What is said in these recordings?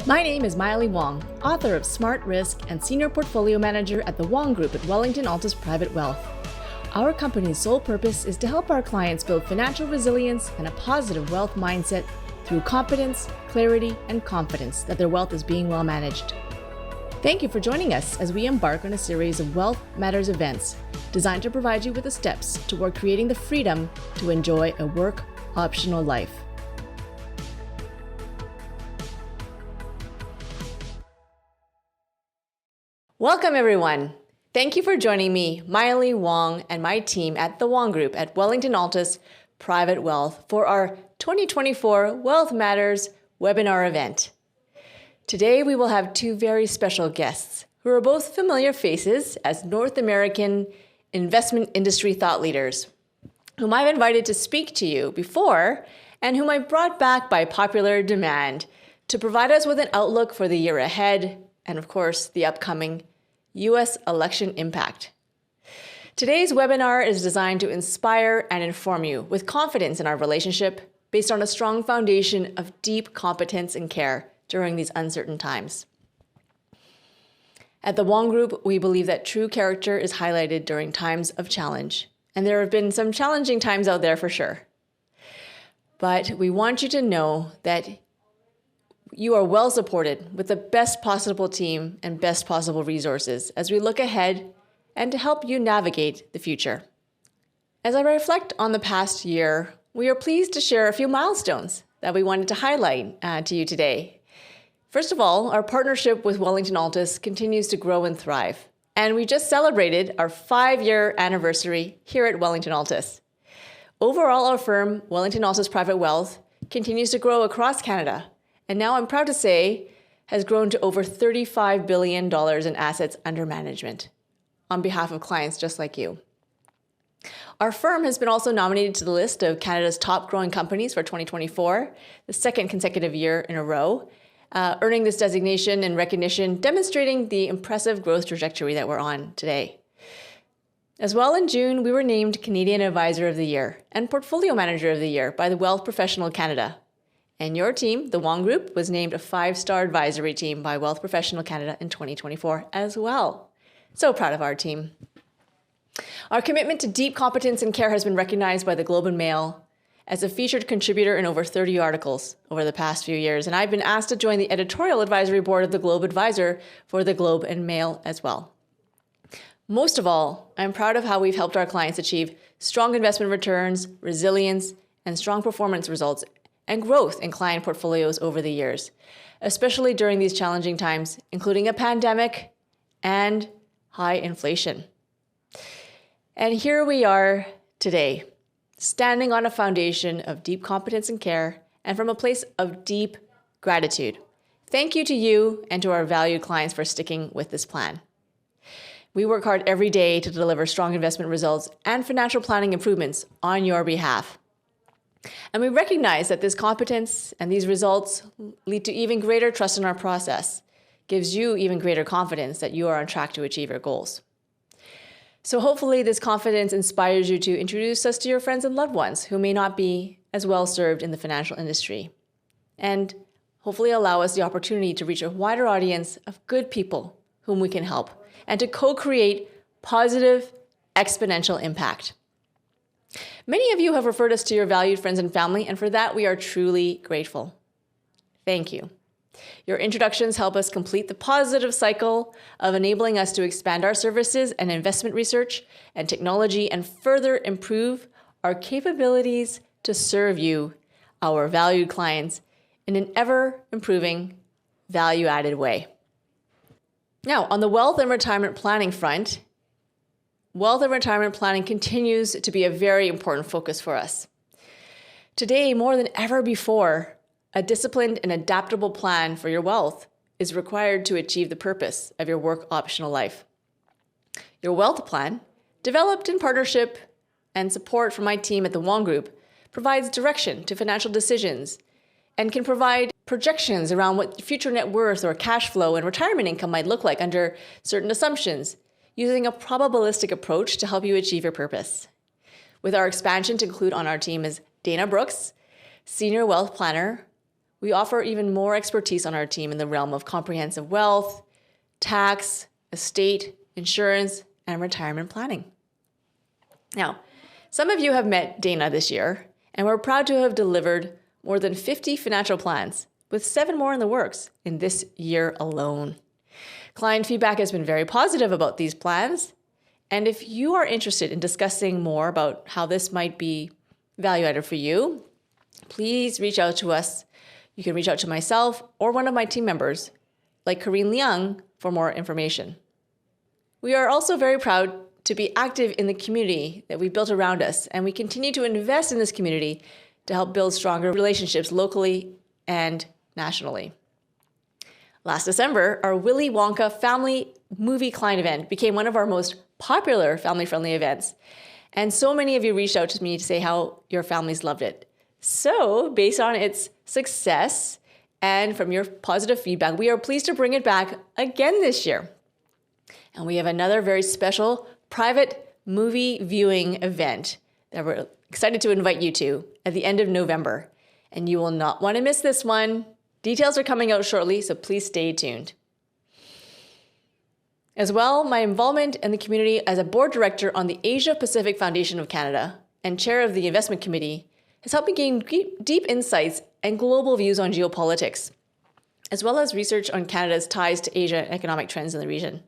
My name is Maili Wong, author of Smart Risk and Senior Portfolio Manager at the Wong Group at Wellington Altus Private Wealth. Our company's sole purpose is to help our clients build financial resilience and a positive wealth mindset through competence, clarity, and confidence that their wealth is being well managed. Thank you for joining us as we embark on a series of Wealth Matters events designed to provide you with the steps toward creating the freedom to enjoy a work-optional life. Welcome, everyone. Thank you for joining me, Maili, Wong, and my team at the Wong Group at Wellington Altus Private Wealth for our 2024 Wealth Matters webinar event. Today, we will have two very special guests who are both familiar faces as North American investment industry thought leaders, whom I've invited to speak to you before and whom I brought back by popular demand to provide us with an outlook for the year ahead and, of course, the upcoming U.S. election impact. Today's webinar is designed to inspire and inform you with confidence in our relationship based on a strong foundation of deep competence and care during these uncertain times. At the Wong Group, we believe that true character is highlighted during times of challenge, and there have been some challenging times out there for sure. But we want you to know that you are well supported with the best possible team and best possible resources as we look ahead and to help you navigate the future. As I reflect on the past year, we are pleased to share a few milestones that we wanted to highlight to you today. First of all, our partnership with Wellington Altus continues to grow and thrive, and we just celebrated our 5-year anniversary here at Wellington Altus. Overall, our firm, Wellington Altus Private Wealth, continues to grow across Canada, and now I'm proud to say has grown to over $35 billion in assets under management on behalf of clients just like you. Our firm has been also nominated to the list of Canada's top growing companies for 2024, the second consecutive year in a row, earning this designation and recognition, demonstrating the impressive growth trajectory that we're on today. As well, in June, we were named Canadian Advisor of the Year and Portfolio Manager of the Year by the Wealth Professional Canada. And your team, the Wong Group, was named a 5-star advisory team by Wealth Professional Canada in 2024 as well. So proud of our team. Our commitment to deep competence and care has been recognized by the Globe and Mail as a featured contributor in over 30 articles over the past few years. And I've been asked to join the editorial advisory board of the Globe Advisor for the Globe and Mail as well. Most of all, I'm proud of how we've helped our clients achieve strong investment returns, resilience, and strong performance results and growth in client portfolios over the years, especially during these challenging times, including a pandemic and high inflation. And here we are today, standing on a foundation of deep competence and care and from a place of deep gratitude. Thank you to you and to our valued clients for sticking with this plan. We work hard every day to deliver strong investment results and financial planning improvements on your behalf. And we recognize that this competence and these results lead to even greater trust in our process, gives you even greater confidence that you are on track to achieve your goals. So hopefully this confidence inspires you to introduce us to your friends and loved ones who may not be as well served in the financial industry, and hopefully allow us the opportunity to reach a wider audience of good people whom we can help and to co-create positive exponential impact. Many of you have referred us to your valued friends and family, and for that we are truly grateful. Thank you. Your introductions help us complete the positive cycle of enabling us to expand our services and investment research and technology and further improve our capabilities to serve you, our valued clients, in an ever-improving, value-added way. Now, on the wealth and retirement planning front, wealth and retirement planning continues to be a very important focus for us. Today, more than ever before, a disciplined and adaptable plan for your wealth is required to achieve the purpose of your work-optional life. Your wealth plan, developed in partnership and support from my team at the Wong Group, provides direction to financial decisions and can provide projections around what future net worth or cash flow and retirement income might look like under certain assumptions, using a probabilistic approach to help you achieve your purpose. With our expansion to include on our team is Dana Brooks, Senior Wealth Planner We offer even more expertise on our team in the realm of comprehensive wealth, tax, estate, insurance, and retirement planning. Now, some of you have met Dana this year, and we're proud to have delivered more than 50 financial plans, with 7 more in the works in this year alone. Client feedback has been very positive about these plans, and if you are interested in discussing more about how this might be value added for you, please reach out to us. You can reach out to myself or one of my team members, like Corinne Liang, for more information. We are also very proud to be active in the community that we built around us, and we continue to invest in this community to help build stronger relationships locally and nationally. Last December, our Willy Wonka family movie client event became one of our most popular family-friendly events, and so many of you reached out to me to say how your families loved it. So, based on its success and from your positive feedback, we are pleased to bring it back again this year. And we have another very special private movie viewing event that we're excited to invite you to at the end of November. And you will not want to miss this one. Details are coming out shortly, so please stay tuned. As well, my involvement in the community as a board director on the Asia Pacific Foundation of Canada and chair of the investment committee has helped me gain deep insights and global views on geopolitics, as well as research on Canada's ties to Asia and economic trends in the region.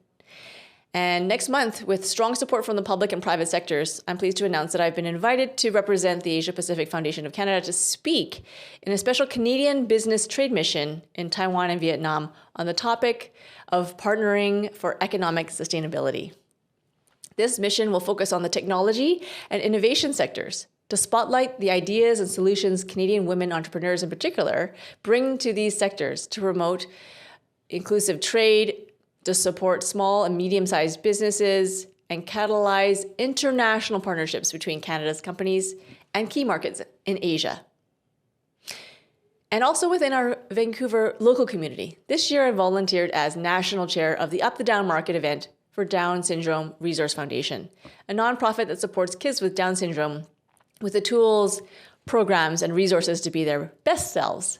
And next month, with strong support from the public and private sectors, I'm pleased to announce that I've been invited to represent the Asia Pacific Foundation of Canada to speak in a special Canadian business trade mission in Taiwan and Vietnam on the topic of partnering for economic sustainability. This mission will focus on the technology and innovation sectors to spotlight the ideas and solutions Canadian women entrepreneurs in particular bring to these sectors to promote inclusive trade, to support small and medium-sized businesses, and catalyze international partnerships between Canada's companies and key markets in Asia. And also within our Vancouver local community. This year I volunteered as national chair of the Up the Down Market event for Down Syndrome Resource Foundation, a nonprofit that supports kids with Down syndrome with the tools, programs, and resources to be their best selves.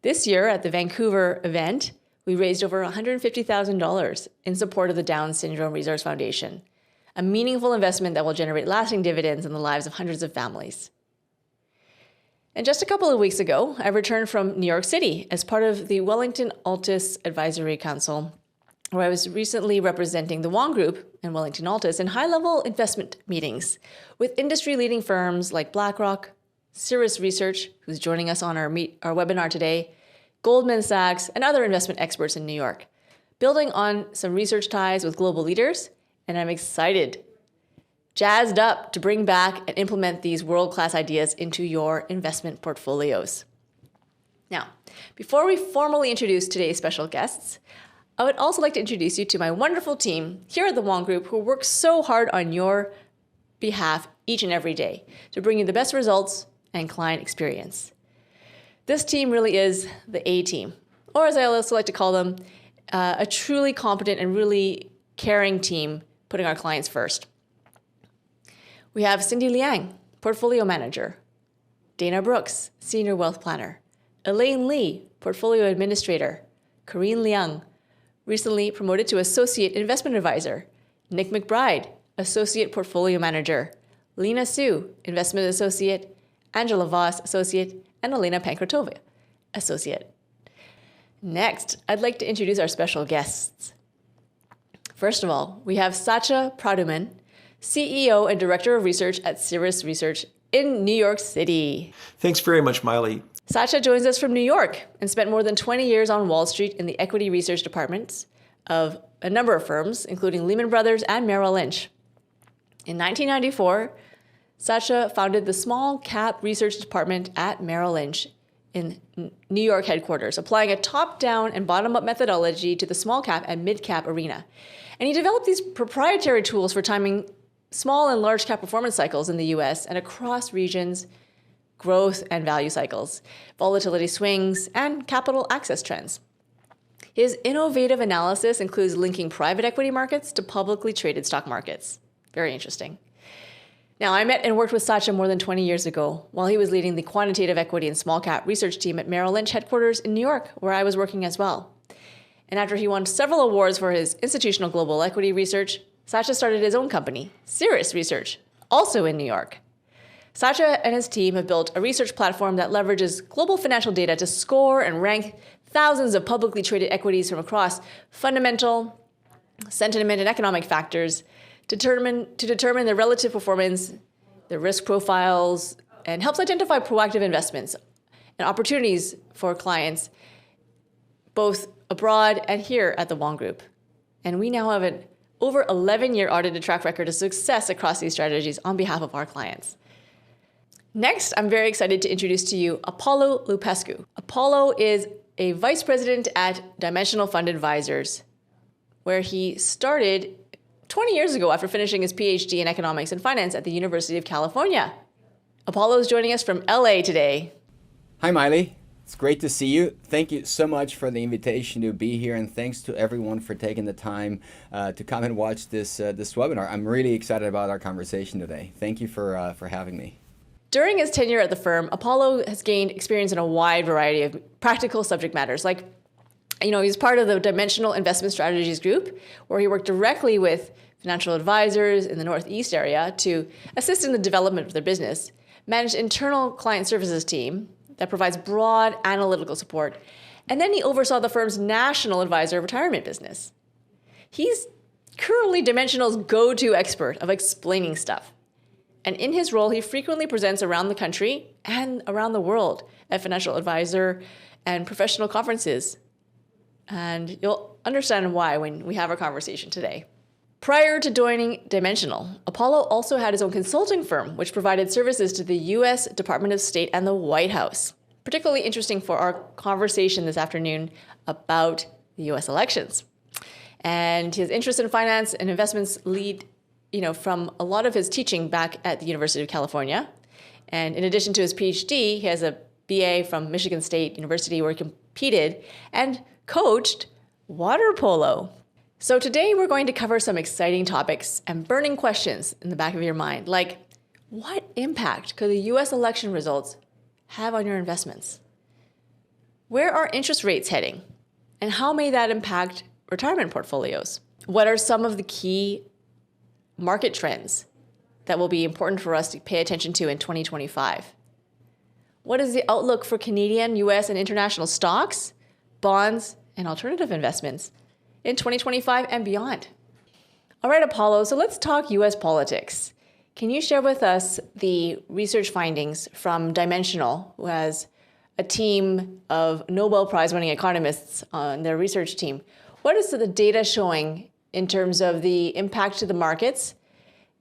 This year at the Vancouver event, we raised over $150,000 in support of the Down Syndrome Resource Foundation, a meaningful investment that will generate lasting dividends in the lives of hundreds of families. And just a couple of weeks ago, I returned from New York City as part of the Wellington Altus Advisory Council, where I was recently representing the Wong Group and Wellington Altus in high-level investment meetings with industry-leading firms like BlackRock, Cirrus Research, who's joining us on our webinar today, Goldman Sachs, and other investment experts in New York, building on some research ties with global leaders, and I'm excited, jazzed up to bring back and implement these world-class ideas into your investment portfolios. Now, before we formally introduce today's special guests, I would also like to introduce you to my wonderful team here at the Wong Group who work so hard on your behalf each and every day to bring you the best results and client experience. This team really is the A team, or as I also like to call them, a truly competent and really caring team putting our clients first. We have Cindy Liang, Portfolio Manager, Dana Brooks, Senior Wealth Planner, Elaine Lee, Portfolio Administrator, Corinne Liang, recently promoted to Associate Investment Advisor, Nick McBride, Associate Portfolio Manager, Lena Sue, Investment Associate, Angela Voss, Associate, and Elena Pankratova, Associate. Next, I'd like to introduce our special guests. First of all, we have Satya Pradhuman, CEO and Director of Research at Cirrus Research in New York City. Thanks very much, Maili. Satya joins us from New York and spent more than 20 years on Wall Street in the equity research departments of a number of firms, including Lehman Brothers and Merrill Lynch. In 1994, Satya founded the small cap research department at Merrill Lynch in New York headquarters, applying a top-down and bottom-up methodology to the small cap and mid-cap arena. And he developed these proprietary tools for timing small and large cap performance cycles in the US and across regions, growth and value cycles, volatility swings, and capital access trends. His innovative analysis includes linking private equity markets to publicly traded stock markets. Very interesting. Now, I met and worked with Satya more than 20 years ago while he was leading the quantitative equity and small cap research team at Merrill Lynch headquarters in New York, where I was working as well. And after he won several awards for his institutional global equity research, Satya started his own company, Cirrus Research, also in New York. Satya and his team have built a research platform that leverages global financial data to score and rank thousands of publicly traded equities from across fundamental, sentiment, and economic factors to determine their relative performance, their risk profiles, and helps identify proactive investments and opportunities for clients, both abroad and here at the Wong Group. And we now have an over 11-year audited track record of success across these strategies on behalf of our clients. Next, I'm very excited to introduce to you Apollo Lupescu. Apollo is a vice president at Dimensional Fund Advisors, where he started 20 years ago after finishing his Ph.D. in economics and finance at the University of California. Apollo is joining us from LA today. Hi, Maili. It's great to see you. Thank you so much for the invitation to be here, and thanks to everyone for taking the time to come and watch this webinar. I'm really excited about our conversation today. Thank you for having me. During his tenure at the firm, Apollo has gained experience in a wide variety of practical subject matters. Like, he's part of the Dimensional Investment Strategies Group, where he worked directly with financial advisors in the Northeast area to assist in the development of their business, managed internal client services team that provides broad analytical support, and then he oversaw the firm's national advisor retirement business. He's currently Dimensional's go-to expert of explaining stuff. And in his role, he frequently presents around the country and around the world at financial advisor and professional conferences. And you'll understand why when we have our conversation today. Prior to joining Dimensional, Apollo also had his own consulting firm, which provided services to the U.S. Department of State and the White House. Particularly interesting for our conversation this afternoon about the U.S. elections. And his interest in finance and investments lead from a lot of his teaching back at the University of California. And in addition to his PhD, he has a BA from Michigan State University, where he competed and coached water polo. So today we're going to cover some exciting topics and burning questions in the back of your mind, like what impact could the US election results have on your investments? Where are interest rates heading? And how may that impact retirement portfolios? What are some of the key market trends that will be important for us to pay attention to in 2025? What is the outlook for Canadian, US, and international stocks, bonds, and alternative investments in 2025 and beyond? All right, Apollo, so let's talk US politics. Can you share with us the research findings from Dimensional, who has a team of Nobel Prize-winning economists on their research team? What is the data showing in terms of the impact to the markets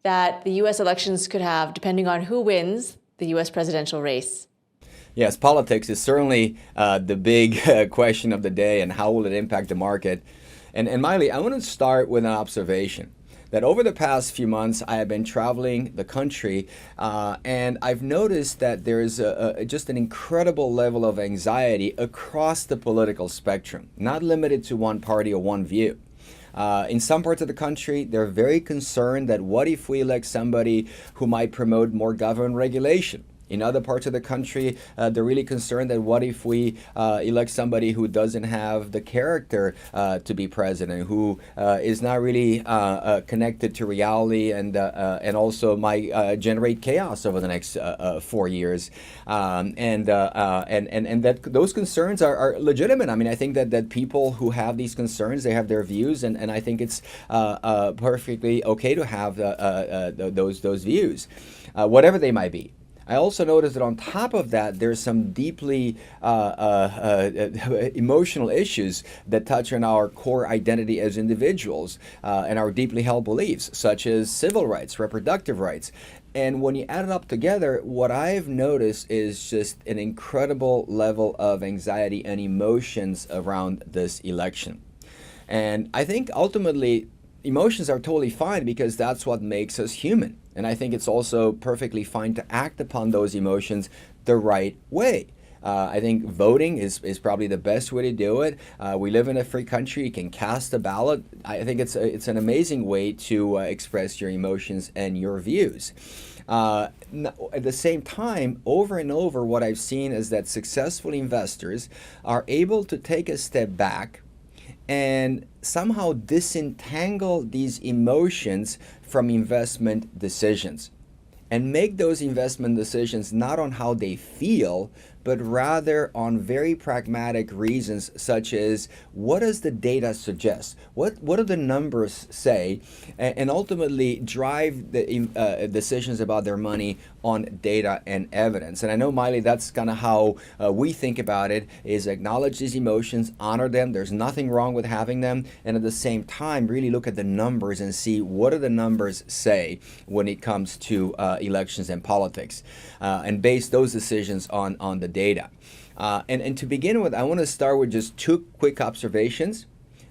that the US elections could have, depending on who wins the US presidential race? Yes, politics is certainly the big question of the day, and how will it impact the market? And Maili, I want to start with an observation that over the past few months, I have been traveling the country, and I've noticed that there is just an incredible level of anxiety across the political spectrum, not limited to one party or one view. In some parts of the country, they're very concerned that what if we elect somebody who might promote more government regulation? In other parts of the country, they're really concerned that what if we elect somebody who doesn't have the character to be president, who is not really connected to reality, and also might generate chaos over the next 4 years, and that those concerns are legitimate. I mean, I think that people who have these concerns, they have their views, and I think it's perfectly okay to have those views, whatever they might be. I also noticed that on top of that, there's some deeply emotional issues that touch on our core identity as individuals and our deeply held beliefs, such as civil rights, reproductive rights. And when you add it up together, what I've noticed is just an incredible level of anxiety and emotions around this election. And I think ultimately, emotions are totally fine because that's what makes us human. And I think it's also perfectly fine to act upon those emotions the right way. I think voting is probably the best way to do it. We live in a free country. You can cast a ballot. I think it's an amazing way to express your emotions and your views. At the same time, over and over, what I've seen is that successful investors are able to take a step back and somehow disentangle these emotions from investment decisions and make those investment decisions not on how they feel, but rather on very pragmatic reasons, such as what does the data suggest? What do the numbers say? And ultimately drive the decisions about their money on data and evidence. And I know, Maili, that's kind of how we think about it, is acknowledge these emotions, honor them. There's nothing wrong with having them. And at the same time, really look at the numbers and see what do the numbers say when it comes to elections and politics, and base those decisions on the data. And to begin with, I want to start with just two quick observations.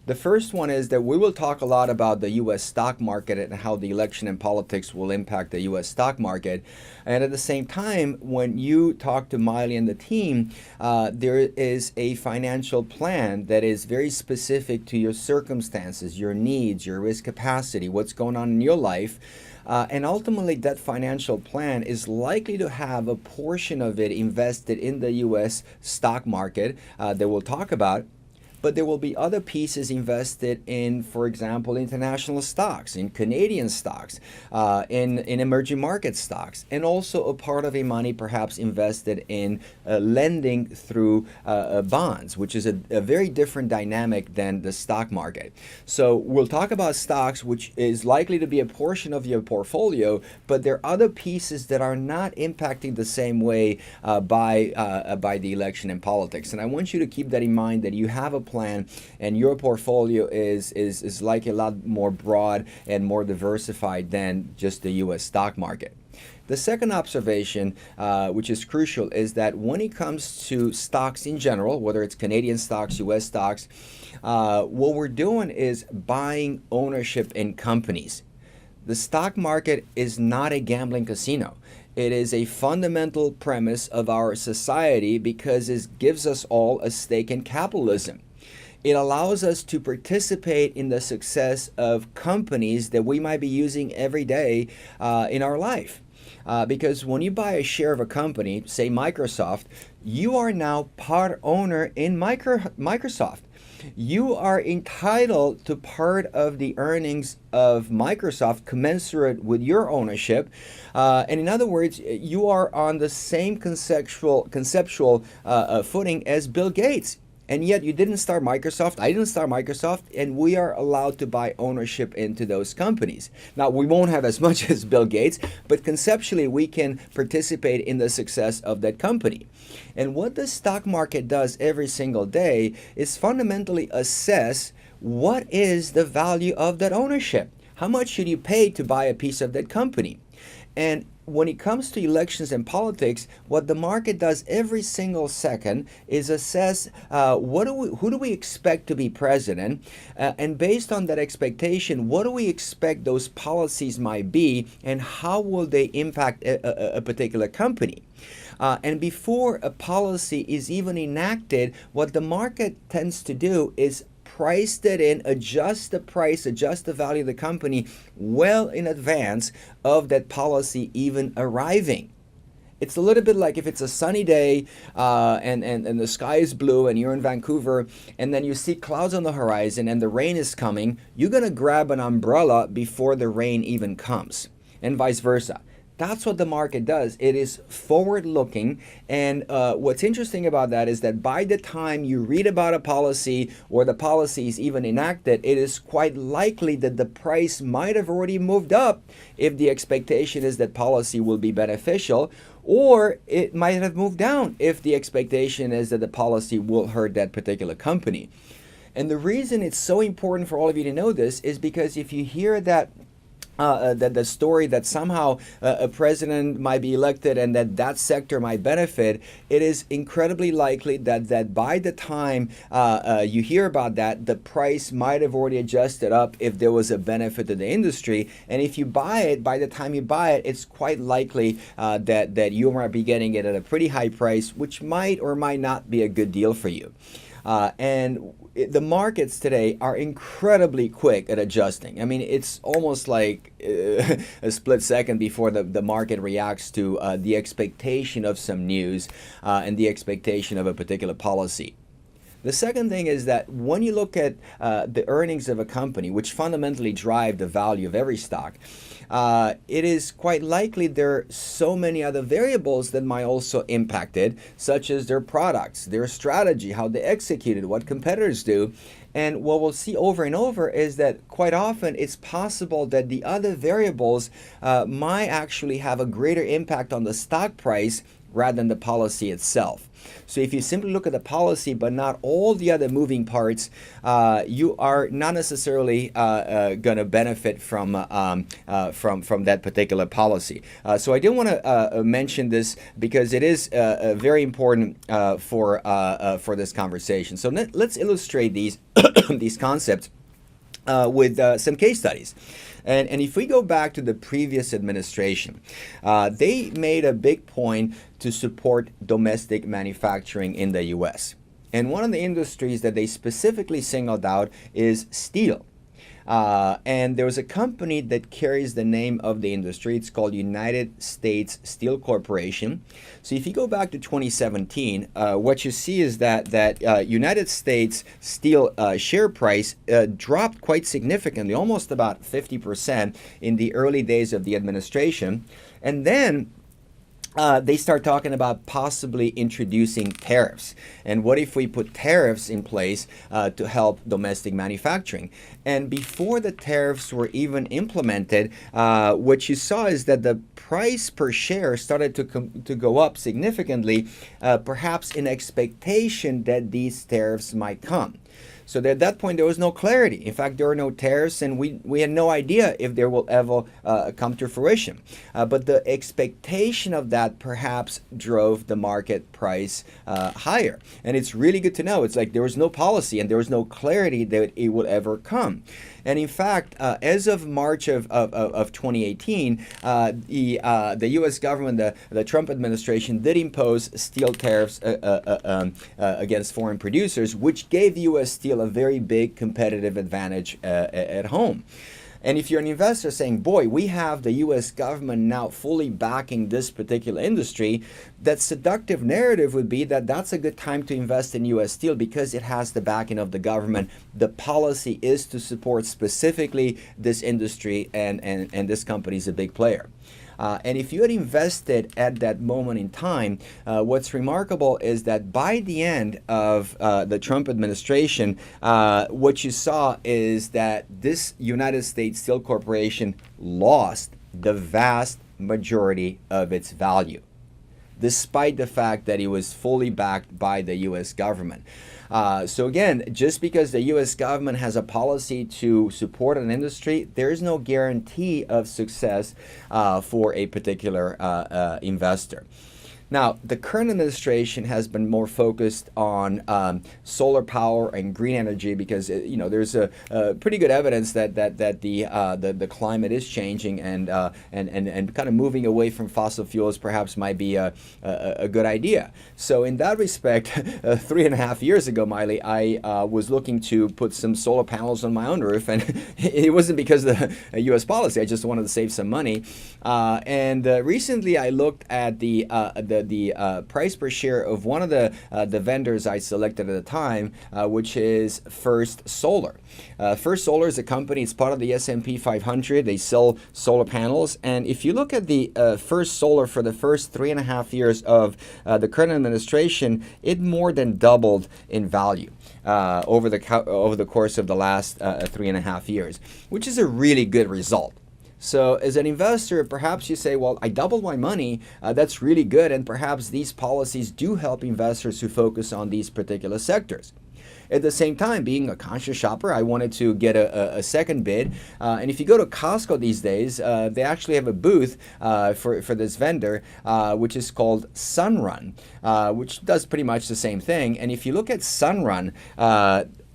The first one is that we will talk a lot about the U.S. stock market and how the election and politics will impact the U.S. stock market. And at the same time, when you talk to Maili and the team, there is a financial plan that is very specific to your circumstances, your needs, your risk capacity, what's going on in your life. And ultimately, that financial plan is likely to have a portion of it invested in the U.S. stock market that we'll talk about. But there will be other pieces invested in, for example, international stocks, in Canadian stocks, in emerging market stocks, and also a part of a money perhaps invested in lending through bonds, which is a very different dynamic than the stock market. So we'll talk about stocks, which is likely to be a portion of your portfolio, but there are other pieces that are not impacting the same way by the election and politics. And I want you to keep that in mind, that you have a plan and your portfolio is like a lot more broad and more diversified than just the U.S. stock market. The second observation, which is crucial, is that when it comes to stocks in general, whether it's Canadian stocks, U.S. stocks, what we're doing is buying ownership in companies. The stock market is not a gambling casino. It is a fundamental premise of our society because it gives us all a stake in capitalism. It allows us to participate in the success of companies that we might be using every day in our life. Because when you buy a share of a company, say Microsoft, you are now part owner in Microsoft. You are entitled to part of the earnings of Microsoft commensurate with your ownership. And in other words, you are on the same conceptual footing as Bill Gates. And yet you didn't start Microsoft, I didn't start Microsoft, and we are allowed to buy ownership into those companies. Now, we won't have as much as Bill Gates, but conceptually we can participate in the success of that company. And what the stock market does every single day is fundamentally assess what is the value of that ownership. How much should you pay to buy a piece of that company? And when it comes to elections and politics, what the market does every single second is assess who do we expect to be president, and based on that expectation, what do we expect those policies might be, and how will they impact a particular company. And before a policy is even enacted, what the market tends to do is price that in, adjust the price, adjust the value of the company well in advance of that policy even arriving. It's a little bit like if it's a sunny day and the sky is blue and you're in Vancouver and then you see clouds on the horizon and the rain is coming, you're going to grab an umbrella before the rain even comes, and vice versa. That's what the market does. It is forward-looking, and what's interesting about that is that by the time you read about a policy or the policy is even enacted, it is quite likely that the price might have already moved up if the expectation is that policy will be beneficial, or it might have moved down if the expectation is that the policy will hurt that particular company. And the reason it's so important for all of you to know this is because if you hear that the story that somehow a president might be elected and that sector might benefit, it is incredibly likely that by the time you hear about that, the price might have already adjusted up if there was a benefit to the industry. And if you buy it, by the time you buy it, it's quite likely that you might be getting it at a pretty high price, which might or might not be a good deal for you. And the markets today are incredibly quick at adjusting. I mean, it's almost like a split second before the market reacts to the expectation of some news and the expectation of a particular policy. The second thing is that when you look at the earnings of a company, which fundamentally drive the value of every stock, it is quite likely there are so many other variables that might also impact it, such as their products, their strategy, how they execute it, what competitors do. And what we'll see over and over is that quite often it's possible that the other variables might actually have a greater impact on the stock price rather than the policy itself. So if you simply look at the policy but not all the other moving parts, you are not necessarily going to benefit from that particular policy. So I do want to mention this because it is very important for this conversation. So let's illustrate these these concepts with some case studies. And if we go back to the previous administration, they made a big point to support domestic manufacturing in the U.S. And one of the industries that they specifically singled out is steel. And there was a company that carries the name of the industry. It's called United States Steel Corporation. So if you go back to 2017, what you see is that United States Steel share price dropped quite significantly, almost about 50% in the early days of the administration. And then they start talking about possibly introducing tariffs. And what if we put tariffs in place to help domestic manufacturing? And before the tariffs were even implemented, what you saw is that the price per share started to go up significantly, perhaps in expectation that these tariffs might come. So at that point, there was no clarity. In fact, there were no tariffs, and we had no idea if there will ever come to fruition. But the expectation of that perhaps drove the market price higher. And it's really good to know. It's like there was no policy and there was no clarity that it would ever come. And in fact, as of March of 2018, the U.S. government, the Trump administration, did impose steel tariffs against foreign producers, which gave U.S. Steel a very big competitive advantage at home. And if you're an investor saying, boy, we have the U.S. government now fully backing this particular industry, that seductive narrative would be that that's a good time to invest in U.S. Steel because it has the backing of the government. The policy is to support specifically this industry, and this company is a big player. And if you had invested at that moment in time, what's remarkable is that by the end of the Trump administration, what you saw is that this United States Steel Corporation lost the vast majority of its value, despite the fact that it was fully backed by the U.S. government. So again, just because the U.S. government has a policy to support an industry, there is no guarantee of success for a particular investor. Now, the current administration has been more focused on solar power and green energy because there's a pretty good evidence that the climate is changing and kind of moving away from fossil fuels perhaps might be a good idea. So in that respect, 3.5 years ago, Maili, I was looking to put some solar panels on my own roof, and it wasn't because of the U.S. policy. I just wanted to save some money. And recently, I looked at the price per share of one of the vendors I selected at the time, which is First Solar. First Solar is a company. It's part of the S&P 500. They sell solar panels. And if you look at the First Solar for the first 3.5 years of the current administration, it more than doubled in value over the course of the last 3.5 years, which is a really good result. So as an investor, perhaps you say, well, I doubled my money. That's really good. And perhaps these policies do help investors who focus on these particular sectors. At the same time, being a conscious shopper, I wanted to get a second bid. And if you go to Costco these days, they actually have a booth for this vendor, which is called Sunrun, which does pretty much the same thing. And if you look at Sunrun,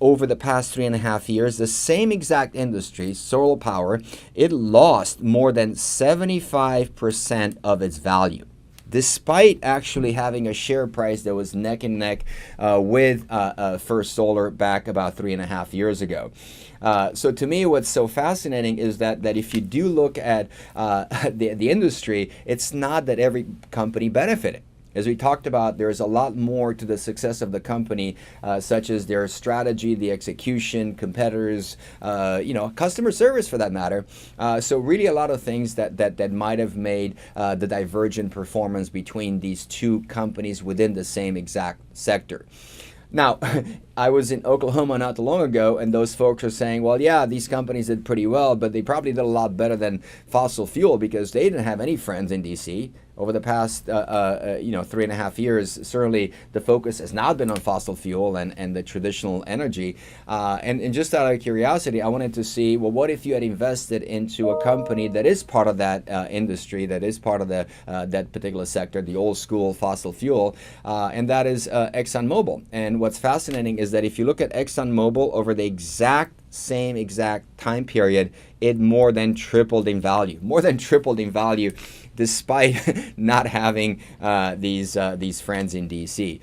over the past 3.5 years, the same exact industry, solar power, it lost more than 75% of its value, despite actually having a share price that was neck and neck with First Solar back about 3.5 years ago. So to me, what's so fascinating is that if you do look at the industry, it's not that every company benefited. As we talked about, there's a lot more to the success of the company, such as their strategy, the execution, competitors, customer service for that matter. So really a lot of things that might have made the divergent performance between these two companies within the same exact sector. Now, I was in Oklahoma not too long ago, and those folks are saying, well, yeah, these companies did pretty well, but they probably did a lot better than fossil fuel because they didn't have any friends in D.C. Over the past 3.5 years, certainly the focus has not been on fossil fuel and the traditional energy. And just out of curiosity, I wanted to see, well, what if you had invested into a company that is part of that industry, that is part of that particular sector, the old school fossil fuel, and that is ExxonMobil. And what's fascinating is that if you look at ExxonMobil over the same exact time period, it more than tripled in value. Despite not having these friends in D.C.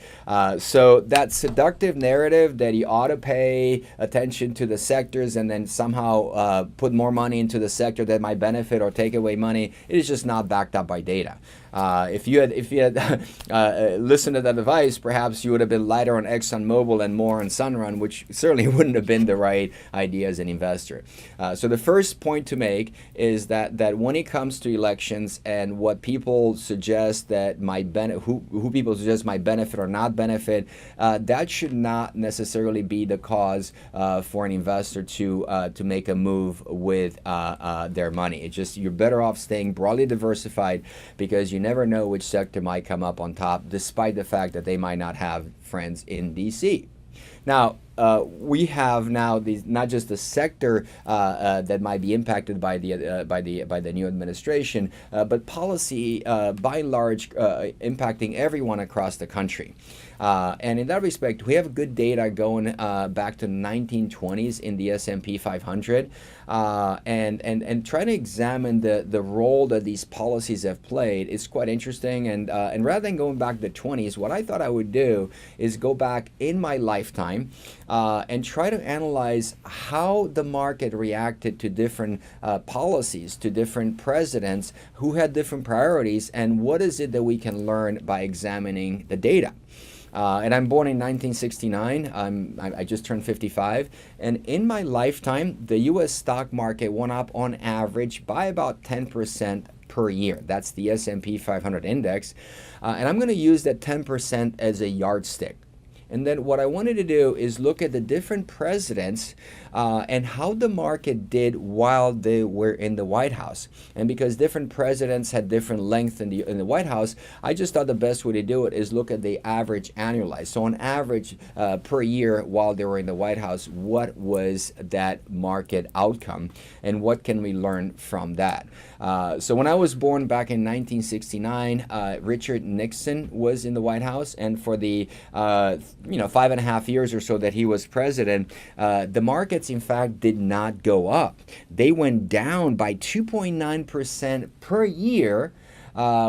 So that seductive narrative that you ought to pay attention to the sectors and then somehow put more money into the sector that might benefit or take away money, it is just not backed up by data. If you had listened to that advice, perhaps you would have been lighter on ExxonMobil and more on Sunrun, which certainly wouldn't have been the right idea as an investor. So the first point to make is that when it comes to elections and what people suggest that might who people suggest might benefit or not benefit, that should not necessarily be the cause for an investor to make a move with their money. It's just you're better off staying broadly diversified because you never know which sector might come up on top, despite the fact that they might not have friends in DC. Now, we have now not just the sector that might be impacted by the new administration, but policy by and large impacting everyone across the country. And in that respect, we have good data going back to the 1920s in the S&P 500, and trying to examine the role that these policies have played is quite interesting. And rather than going back to the 20s, what I thought I would do is go back in my lifetime and try to analyze how the market reacted to different policies, to different presidents who had different priorities, and what is it that we can learn by examining the data. And I'm born in 1969. I just turned 55. And in my lifetime, the U.S. stock market went up on average by about 10% per year. That's the S&P 500 index. And I'm going to use that 10% as a yardstick. And then what I wanted to do is look at the different presidents and how the market did while they were in the White House. And because different presidents had different length in the White House, I just thought the best way to do it is look at the average annualized. So on average per year while they were in the White House, what was that market outcome and what can we learn from that? So when I was born back in 1969, Richard Nixon was in the White House, and for the 5.5 years or so that he was president, the markets in fact did not go up. They went down by 2.9% per year,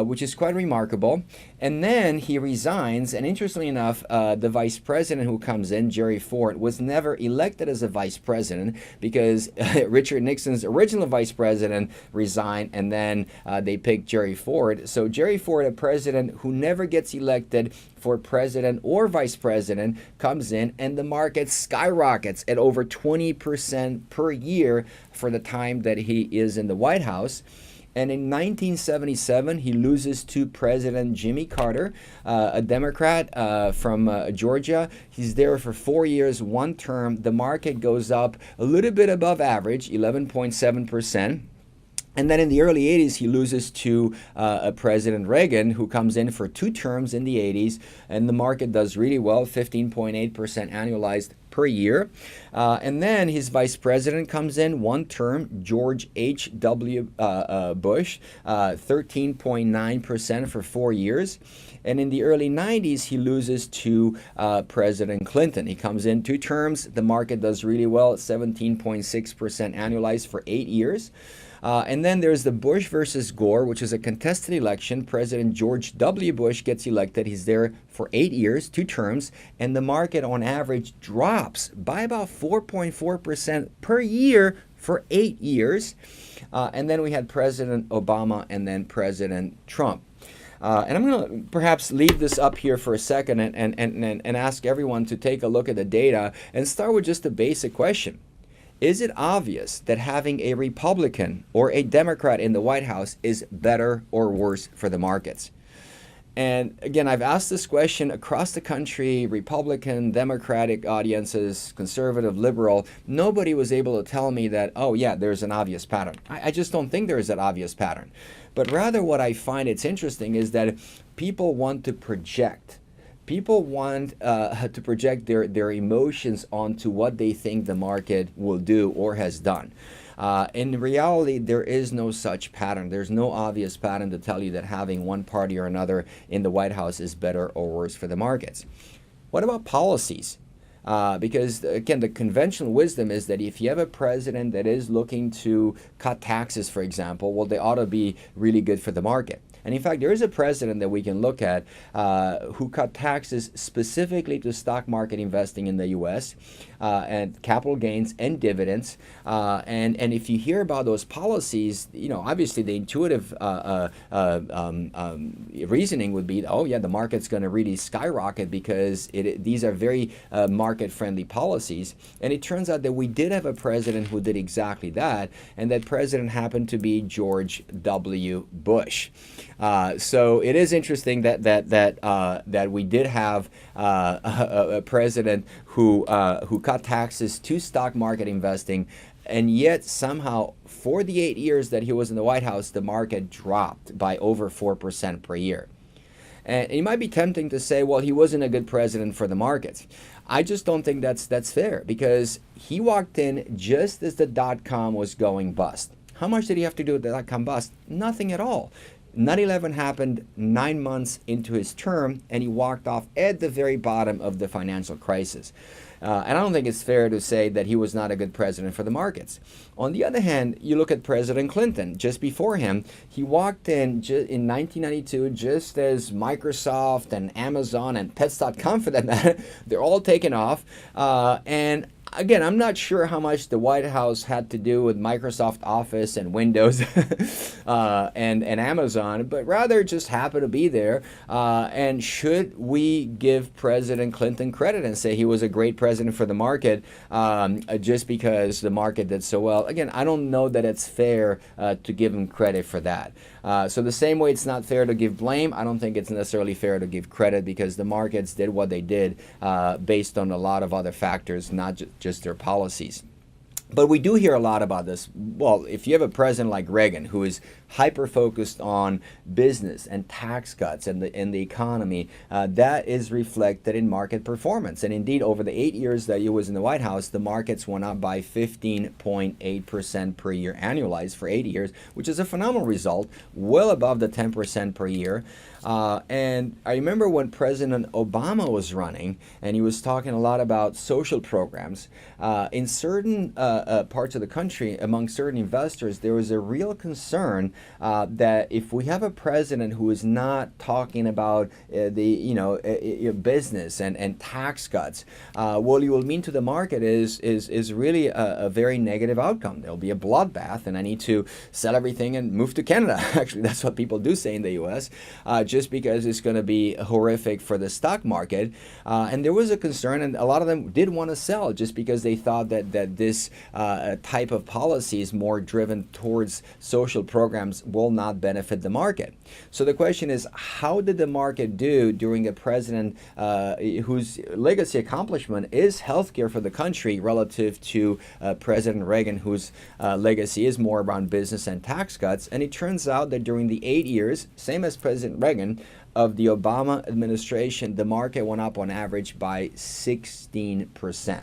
which is quite remarkable. And then he resigns, and interestingly enough, the vice president who comes in, Jerry Ford, was never elected as a vice president because Richard Nixon's original vice president resigned, and then they picked Jerry Ford. So Jerry Ford, a president who never gets elected for president or vice president, comes in, and the market skyrockets at over 20% per year for the time that he is in the White House. And in 1977, he loses to President Jimmy Carter, a Democrat from Georgia. He's there for 4 years, one term. The market goes up a little bit above average, 11.7%. And then in the early 80s, he loses to President Reagan, who comes in for 2 terms in the 80s, and the market does really well, 15.8% annualized per year. And then his vice president comes in 1 term, George H.W. Bush, 13.9% for 4 years. And in the early 90s, he loses to President Clinton. He comes in 2 terms. The market does really well, 17.6% annualized for 8 years. And then there's the Bush versus Gore, which is a contested election. President George W. Bush gets elected. He's there for 8 years, 2 terms, and the market on average drops by about 4.4% per year for 8 years. And then we had President Obama and then President Trump. And I'm going to perhaps leave this up here for a second and ask everyone to take a look at the data and start with just a basic question. Is it obvious that having a Republican or a Democrat in the White House is better or worse for the markets? And again, I've asked this question across the country, Republican, Democratic audiences, conservative, liberal. Nobody was able to tell me that, oh yeah, there's an obvious pattern. I just don't think there is an obvious pattern. But rather what I find it's interesting is that people want to project. People want to project their emotions onto what they think the market will do or has done. In reality, there is no such pattern. There's no obvious pattern to tell you that having one party or another in the White House is better or worse for the markets. What about policies? Because, again, the conventional wisdom is that if you have a president that is looking to cut taxes, for example, well, they ought to be really good for the market. And in fact, there is a president that we can look at who cut taxes specifically to stock market investing in the U.S. And capital gains and dividends. And if you hear about those policies, you know, obviously the intuitive reasoning would be, oh yeah, the market's going to really skyrocket because these are very market-friendly policies. And it turns out that we did have a president who did exactly that, and that president happened to be George W. Bush. So it is interesting that we did have a president who cut taxes to stock market investing, and yet somehow for the 8 years that he was in the White House, the market dropped by over 4% per year. And it might be tempting to say, well, he wasn't a good president for the markets. I just don't think that's fair, because he walked in just as the dot-com was going bust. How much did he have to do with the dot-com bust? Nothing at all. 9/11 happened 9 months into his term, and he walked off at the very bottom of the financial crisis. And I don't think it's fair to say that he was not a good president for the markets. On the other hand, you look at President Clinton. Just before him, he walked in 1992 just as Microsoft and Amazon and Pets.com, for that matter, they're all taken off. And again, I'm not sure how much the White House had to do with Microsoft Office and Windows and Amazon, but rather just happened to be there. And should we give President Clinton credit and say he was a great president for the market just because the market did so well? Again, I don't know that it's fair to give him credit for that. So the same way it's not fair to give blame, I don't think it's necessarily fair to give credit, because the markets did what they did based on a lot of other factors, not just their policies. But we do hear a lot about this. Well, if you have a president like Reagan, who is hyper-focused on business and tax cuts and the economy, that is reflected in market performance. And indeed, over the 8 years that he was in the White House, the markets went up by 15.8% per year annualized for 8 years, which is a phenomenal result, well above the 10% per year. And I remember when President Obama was running, and he was talking a lot about social programs. In certain parts of the country, among certain investors, there was a real concern that if we have a president who is not talking about business and tax cuts, what it will mean to the market is really a very negative outcome. There'll be a bloodbath, and I need to sell everything and move to Canada. Actually, that's what people do say in the U.S. Just because it's going to be horrific for the stock market. And there was a concern, and a lot of them did want to sell just because they thought that this type of policy is more driven towards social programs programs will not benefit the market. So the question is, how did the market do during a president whose legacy accomplishment is healthcare for the country relative to President Reagan, whose legacy is more around business and tax cuts? And it turns out that during the 8 years, same as President Reagan, of the Obama administration, the market went up on average by 16%.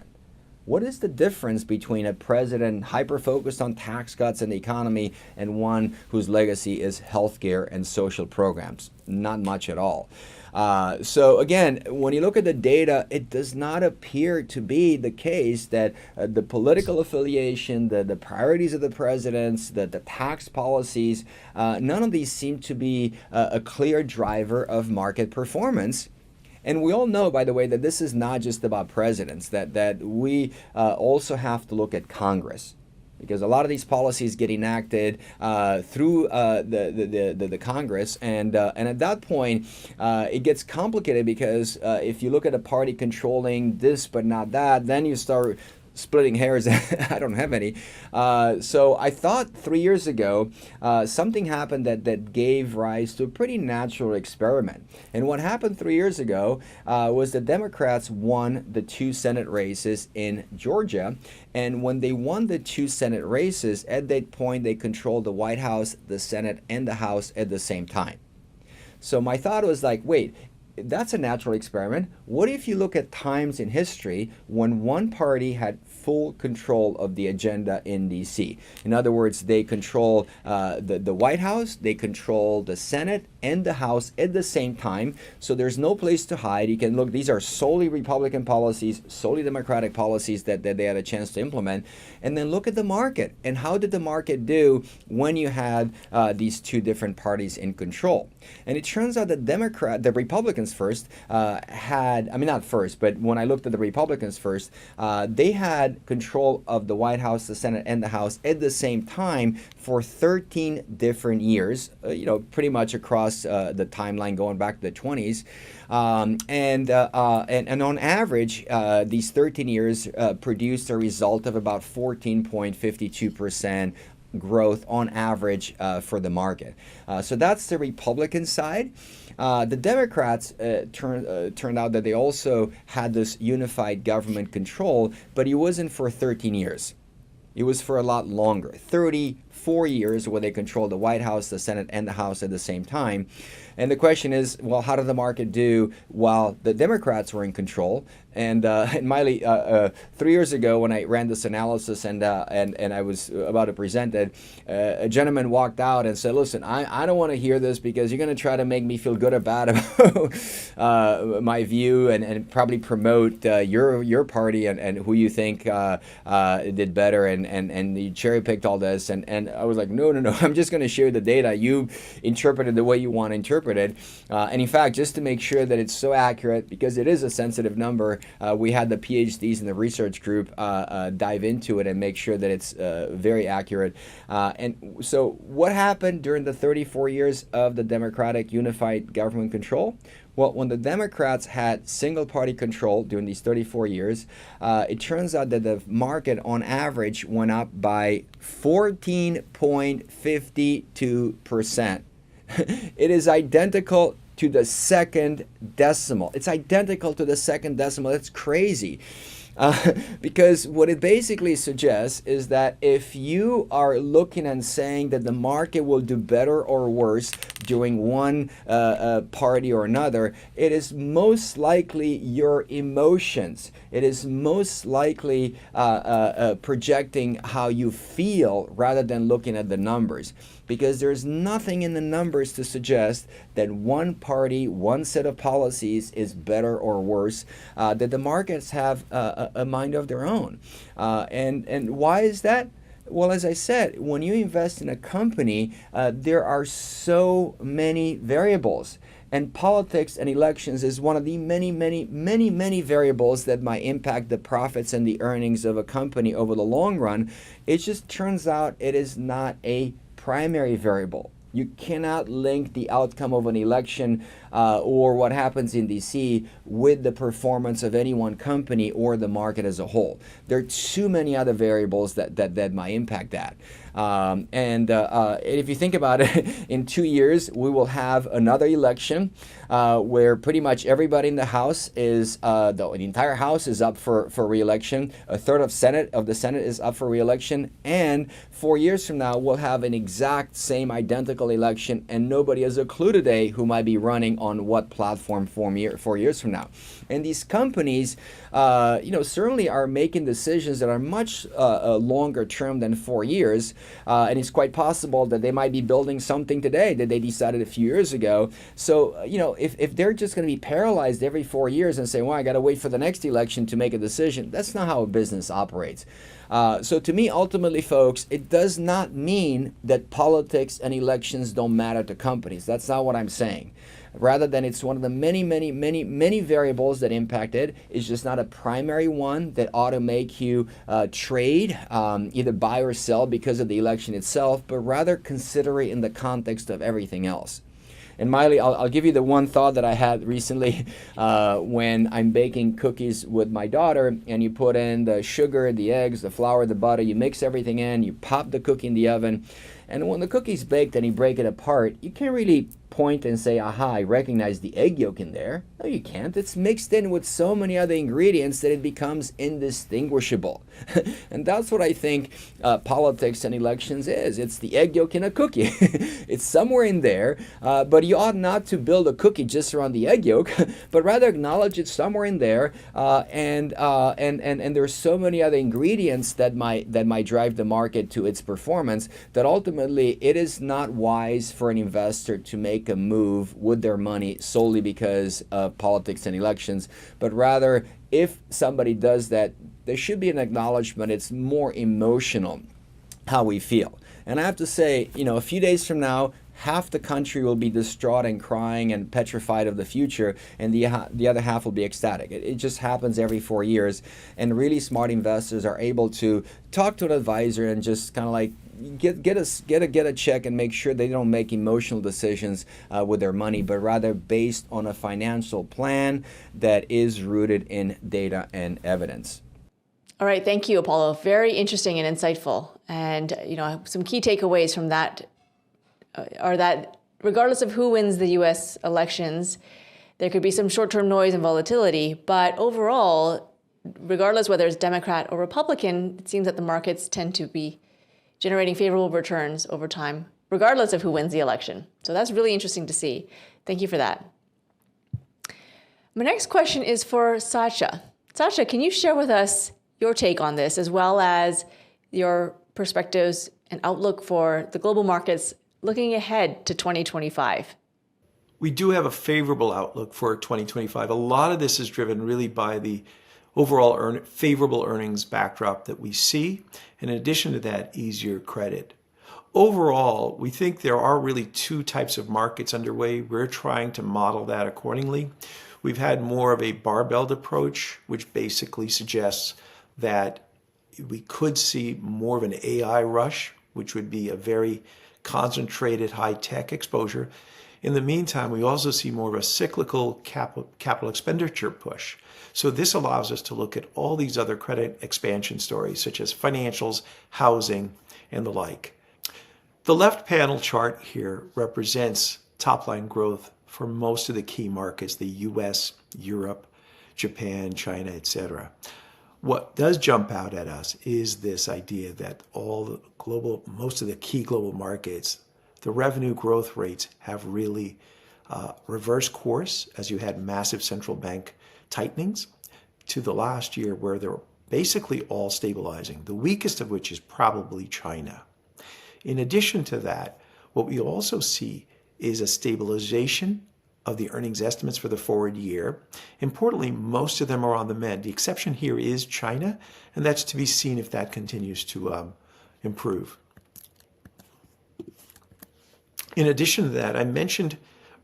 What is the difference between a president hyper-focused on tax cuts and the economy and one whose legacy is healthcare and social programs? Not much at all. So again, when you look at the data, it does not appear to be the case that the political affiliation, the priorities of the presidents, the tax policies, none of these seem to be a clear driver of market performance. And we all know, by the way, that this is not just about presidents, that we also have to look at Congress. Because a lot of these policies get enacted through the Congress, and at that point, it gets complicated because if you look at a party controlling this but not that, then you start splitting hairs. I don't have any. So I thought 3 years ago, something happened that gave rise to a pretty natural experiment. And what happened 3 years ago was the Democrats won the 2 Senate races in Georgia. And when they won the 2 Senate races, at that point, they controlled the White House, the Senate, and the House at the same time. So my thought was like, wait, that's a natural experiment. What if you look at times in history when one party had full control of the agenda in D.C.? In other words, they control the White House, they control the Senate and the House at the same time. So there's no place to hide. You can look, these are solely Republican policies, solely Democratic policies that they had a chance to implement. And then look at the market. And how did the market do when you had these two different parties in control? And it turns out that the Republicans first not first, but when I looked at the Republicans first, they had control of the White House, the Senate, and the House at the same time for 13 different years, pretty much across the timeline going back to the 20s. And on average, these 13 years produced a result of about 14.52% growth on average for the market. So that's the Republican side. The Democrats turned out that they also had this unified government control, but it wasn't for 13 years. It was for a lot longer, 34 years where they controlled the White House, the Senate, and the House at the same time. And the question is, well, how did the market do while the Democrats were in control? And Maili, 3 years ago when I ran this analysis and I was about to present it, a gentleman walked out and said, listen, I don't want to hear this because you're going to try to make me feel good or bad about my view and probably promote your party and who you think did better and you cherry picked all this. And I was like, no, I'm just going to share the data. You interpret it the way you want to interpret it. And in fact, just to make sure that it's so accurate, because it is a sensitive number, we had the Ph.D.s in the research group dive into it and make sure that it's very accurate. And so what happened during the 34 years of the Democratic unified government control? Well, when the Democrats had single-party control during these 34 years, it turns out that the market on average went up by 14.52%. It is identical to the second decimal. It's identical to the second decimal. That's crazy. Because what it basically suggests is that if you are looking and saying that the market will do better or worse during one party or another, it is most likely your emotions. It is most likely projecting how you feel rather than looking at the numbers. Because there's nothing in the numbers to suggest that one party, one set of policies is better or worse, that the markets have a mind of their own. And why is that? Well, as I said, when you invest in a company, there are so many variables. And politics and elections is one of the many variables that might impact the profits and the earnings of a company over the long run. It just turns out it is not a primary variable. You cannot link the outcome of an election or what happens in DC with the performance of any one company or the market as a whole. There are too many other variables that might impact that. And if you think about it, in 2 years, we will have another election where pretty much everybody in the House is, the entire House is up for re-election. A third of the Senate is up for re-election. And 4 years from now, we'll have an exact same identical election, and nobody has a clue today who might be running on what platform 4 years from now. And these companies, certainly are making decisions that are much longer term than 4 years. And it's quite possible that they might be building something today that they decided a few years ago. So, if they're just going to be paralyzed every 4 years and say, well, I got to wait for the next election to make a decision, that's not how a business operates. So to me, ultimately, folks, it does not mean that politics and elections don't matter to companies. That's not what I'm saying. Rather than it's one of the many variables that impact it. It's just not a primary one that ought to make you trade, either buy or sell because of the election itself, but rather consider it in the context of everything else. And Maili, I'll give you the one thought that I had recently when I'm baking cookies with my daughter, and you put in the sugar, the eggs, the flour, the butter, you mix everything in, you pop the cookie in the oven, and when the cookie's baked and you break it apart, you can't really point and say, aha, I recognize the egg yolk in there. No, you can't. It's mixed in with so many other ingredients that it becomes indistinguishable. And that's what I think politics and elections is. It's the egg yolk in a cookie. It's somewhere in there, but you ought not to build a cookie just around the egg yolk, but rather acknowledge it's somewhere in there, and there's so many other ingredients that might drive the market to its performance that ultimately it is not wise for an investor to make a move with their money solely because of politics and elections, but rather if somebody does that, there should be an acknowledgement. It's more emotional how we feel. And I have to say, a few days from now, half the country will be distraught and crying and petrified of the future, and the other half will be ecstatic. It just happens every 4 years, and really smart investors are able to talk to an advisor and just kind of like get a check and make sure they don't make emotional decisions with their money, but rather based on a financial plan that is rooted in data and evidence. All right, thank you, Apollo. Very interesting and insightful. And some key takeaways from that are that regardless of who wins the U.S. elections, there could be some short-term noise and volatility, but overall, regardless whether it's Democrat or Republican, it seems that the markets tend to be generating favorable returns over time, regardless of who wins the election. So that's really interesting to see. Thank you for that. My next question is for Satya. Satya, can you share with us your take on this, as well as your perspectives and outlook for the global markets looking ahead to 2025? We do have a favorable outlook for 2025. A lot of this is driven really by the overall favorable earnings backdrop that we see. And in addition to that, easier credit. Overall, we think there are really two types of markets underway. We're trying to model that accordingly. We've had more of a barbelled approach, which basically suggests that we could see more of an AI rush, which would be a very concentrated high-tech exposure. In the meantime, we also see more of a cyclical capital expenditure push. So this allows us to look at all these other credit expansion stories, such as financials, housing, and the like. The left panel chart here represents top-line growth for most of the key markets, the US, Europe, Japan, China, etc. What does jump out at us is this idea that most of the key global markets, the revenue growth rates have really reversed course as you had massive central bank tightenings to the last year where they're basically all stabilizing, the weakest of which is probably China. In addition to that, what we also see is a stabilization of the earnings estimates for the forward year. Importantly, most of them are on the mend. The exception here is China, and that's to be seen if that continues to improve. In addition to that, I mentioned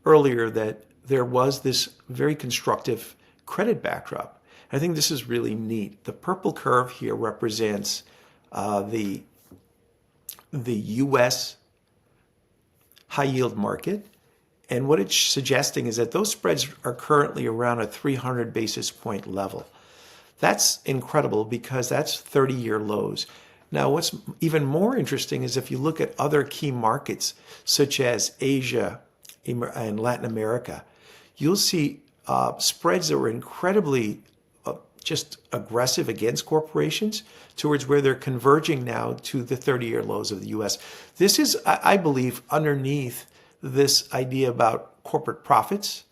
earlier that there was this very constructive credit backdrop. I think this is really neat. The purple curve here represents the U.S. high yield market, And what it's suggesting is that those spreads are currently around a 300 basis point level. That's incredible because that's 30-year lows. Now, what's even more interesting is if you look at other key markets, such as Asia and Latin America, you'll see spreads that were incredibly just aggressive against corporations towards where they're converging now to the 30-year lows of the US. This is, I believe, underneath this idea about corporate profits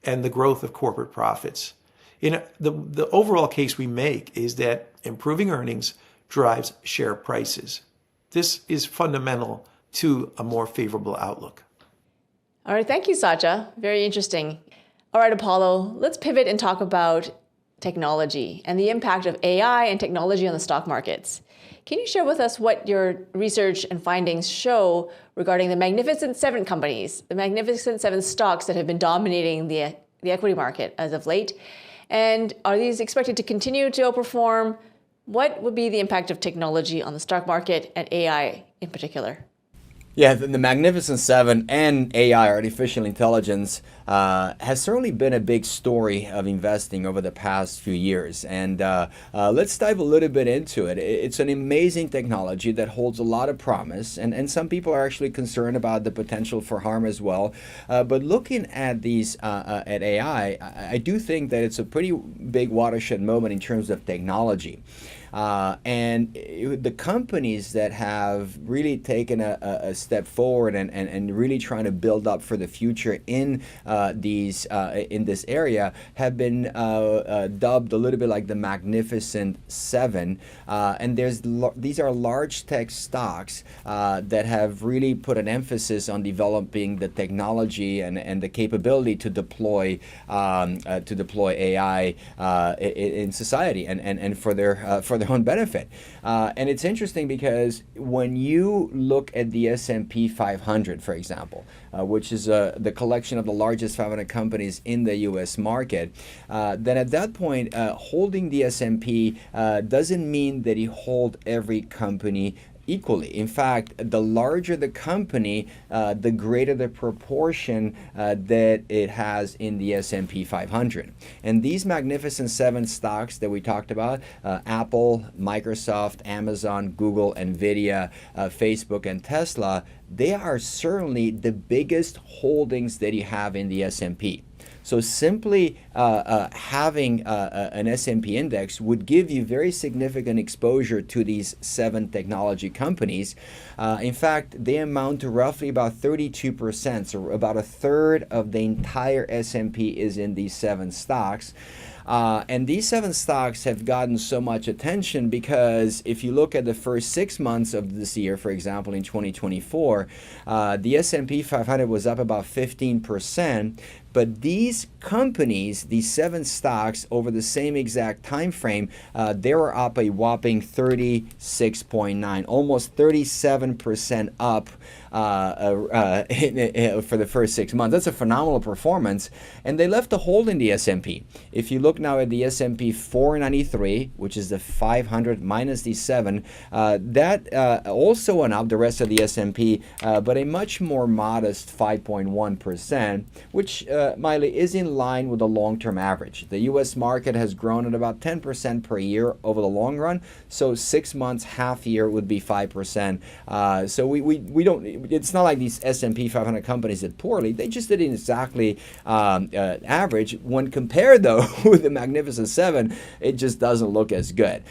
and the growth of corporate profits. The overall case we make is that improving earnings drives share prices. This is fundamental to a more favorable outlook. All right, thank you, Satya. Very interesting. All right, Apollo, let's pivot and talk about technology and the impact of AI and technology on the stock markets. Can you share with us what your research and findings show regarding the Magnificent Seven companies, the Magnificent Seven stocks that have been dominating the equity market as of late? And are these expected to continue to outperform? What would be the impact of technology on the stock market and AI in particular? Yeah, the Magnificent Seven and AI, artificial intelligence, has certainly been a big story of investing over the past few years. And let's dive a little bit into it. It's an amazing technology that holds a lot of promise. And some people are actually concerned about the potential for harm as well. But looking at these, at AI, I do think that it's a pretty big watershed moment in terms of technology. And the companies that have really taken a step forward and really trying to build up for the future in this area have been dubbed a little bit like the Magnificent Seven. And these are large tech stocks that have really put an emphasis on developing the technology and the capability to deploy AI in society and for their own benefit. And it's interesting because when you look at the S&P 500, for example, which is the collection of the largest 500 companies in the U.S. market, then at that point, holding the S&P doesn't mean that you hold every company equally. In fact, the larger the company, the greater the proportion that it has in the S&P 500. And these Magnificent Seven stocks that we talked about, Apple, Microsoft, Amazon, Google, Nvidia, Facebook, and Tesla, they are certainly the biggest holdings that you have in the S&P. So simply having an S&P index would give you very significant exposure to these seven technology companies. In fact, they amount to roughly about 32%, so about a third of the entire S&P is in these seven stocks. And these seven stocks have gotten so much attention because if you look at the first 6 months of this year, for example, in 2024, the S&P 500 was up about 15%. But these companies, these seven stocks, over the same exact time frame, they were up a whopping 36.9, almost 37% up for the first 6 months. That's a phenomenal performance. And they left a hole in the S&P. If you look now at the S&P 493, which is the 500 minus the 7, that also went up, the rest of the S&P, but a much more modest 5.1%, which Maili, is in line with the long-term average. The U.S. market has grown at about 10% per year over the long run, so 6 months, half year would be 5%. So we don't. It's not like these S&P 500 companies did poorly. They just did exactly average. When compared though with the Magnificent Seven, it just doesn't look as good.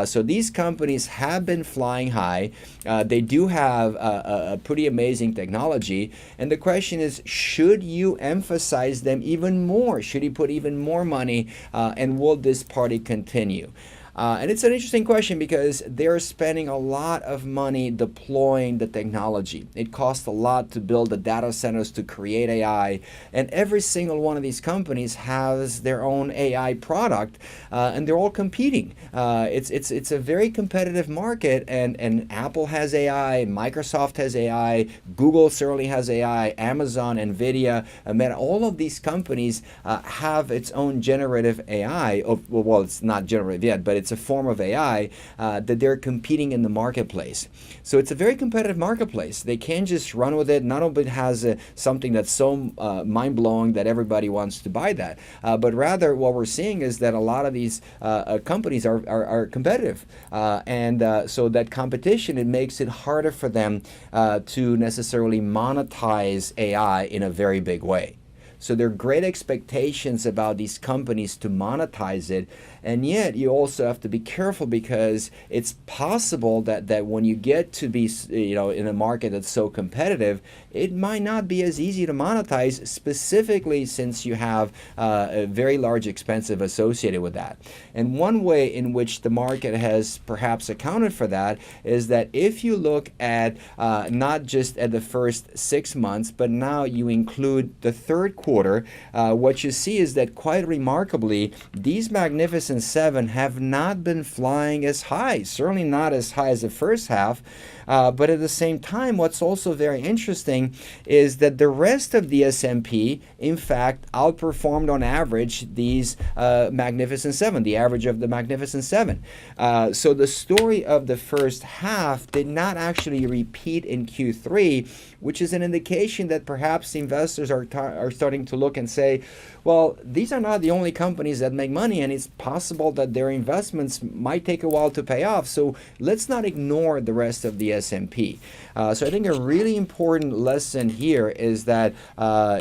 So these companies have been flying high. They do have a pretty amazing technology, and the question is, should you emphasize them even more? Should you put even more money, and will this party continue? And it's an interesting question because they're spending a lot of money deploying the technology. It costs a lot to build the data centers to create AI, and every single one of these companies has their own AI product, and they're all competing. It's a very competitive market, and Apple has AI, Microsoft has AI, Google certainly has AI, Amazon, Nvidia, Meta, all of these companies have its own generative AI. Well, it's not generative yet, but it's a form of AI, that they're competing in the marketplace. So it's a very competitive marketplace. They can't just run with it. Not only it has something that's so mind-blowing that everybody wants to buy that, but rather what we're seeing is that a lot of these companies are competitive. So that competition, it makes it harder for them to necessarily monetize AI in a very big way. So there are great expectations about these companies to monetize it, and yet you also have to be careful because it's possible that when you get to be in a market that's so competitive, it might not be as easy to monetize, specifically since you have a very large expense associated with that. And one way in which the market has perhaps accounted for that is that if you look at not just at the first 6 months, but now you include the third quarter, what you see is that quite remarkably, these Magnificent Seven have not been flying as high, certainly not as high as the first half. But at the same time, what's also very interesting is that the rest of the S&P, in fact, outperformed on average these Magnificent Seven, the average of the Magnificent Seven. So the story of the first half did not actually repeat in Q3, which is an indication that perhaps investors are starting to look and say, well, these are not the only companies that make money, and it's possible that their investments might take a while to pay off. So let's not ignore the rest of the S&P. So I think a really important lesson here is that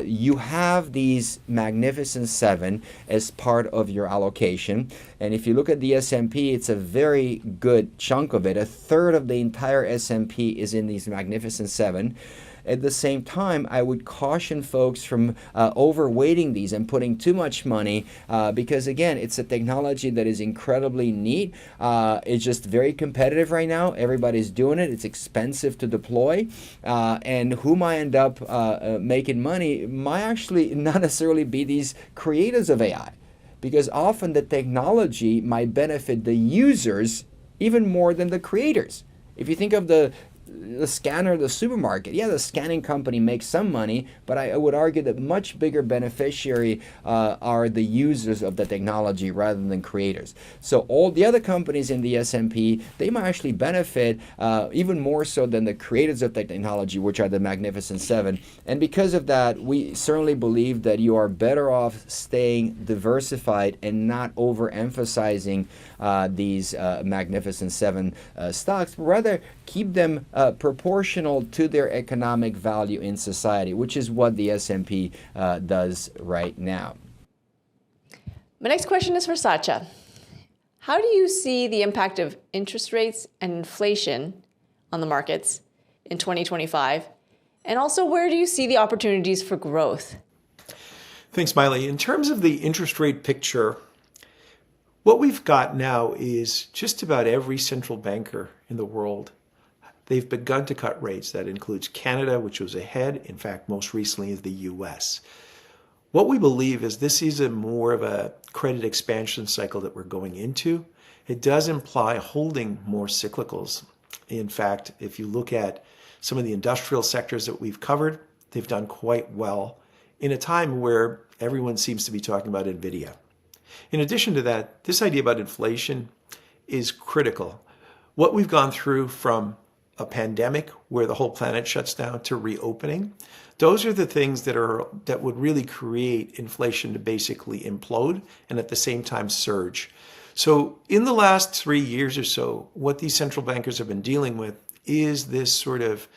you have these Magnificent Seven as part of your allocation. And if you look at the S&P, it's a very good chunk of it. A third of the entire S&P is in these Magnificent Seven. At the same time, I would caution folks from overweighting these and putting too much money because, again, it's a technology that is incredibly neat. It's just very competitive right now. Everybody's doing it. It's expensive to deploy. And who might end up making money might actually not necessarily be these creators of AI, because often the technology might benefit the users even more than the creators. If you think of the scanner, the supermarket, yeah, the scanning company makes some money, but I would argue that much bigger beneficiary are the users of the technology rather than creators. So all the other companies in the S&P, they might actually benefit even more so than the creators of the technology, which are the Magnificent Seven. And because of that, we certainly believe that you are better off staying diversified and not overemphasizing these Magnificent Seven stocks, but rather keep them proportional to their economic value in society, which is what the S&P does right now. My next question is for Satya. How do you see the impact of interest rates and inflation on the markets in 2025? And also, where do you see the opportunities for growth? Thanks, Maili. In terms of the interest rate picture, what we've got now is just about every central banker in the world, they've begun to cut rates. That includes Canada, which was ahead. In fact, most recently is the US. What we believe is this is more of a credit expansion cycle that we're going into. It does imply holding more cyclicals. In fact, if you look at some of the industrial sectors that we've covered, they've done quite well in a time where everyone seems to be talking about NVIDIA. In addition to that, this idea about inflation is critical. What we've gone through from a pandemic where the whole planet shuts down to reopening, those are the things that would really create inflation to basically implode and at the same time surge. So in the last 3 years or so, what these central bankers have been dealing with is this sort of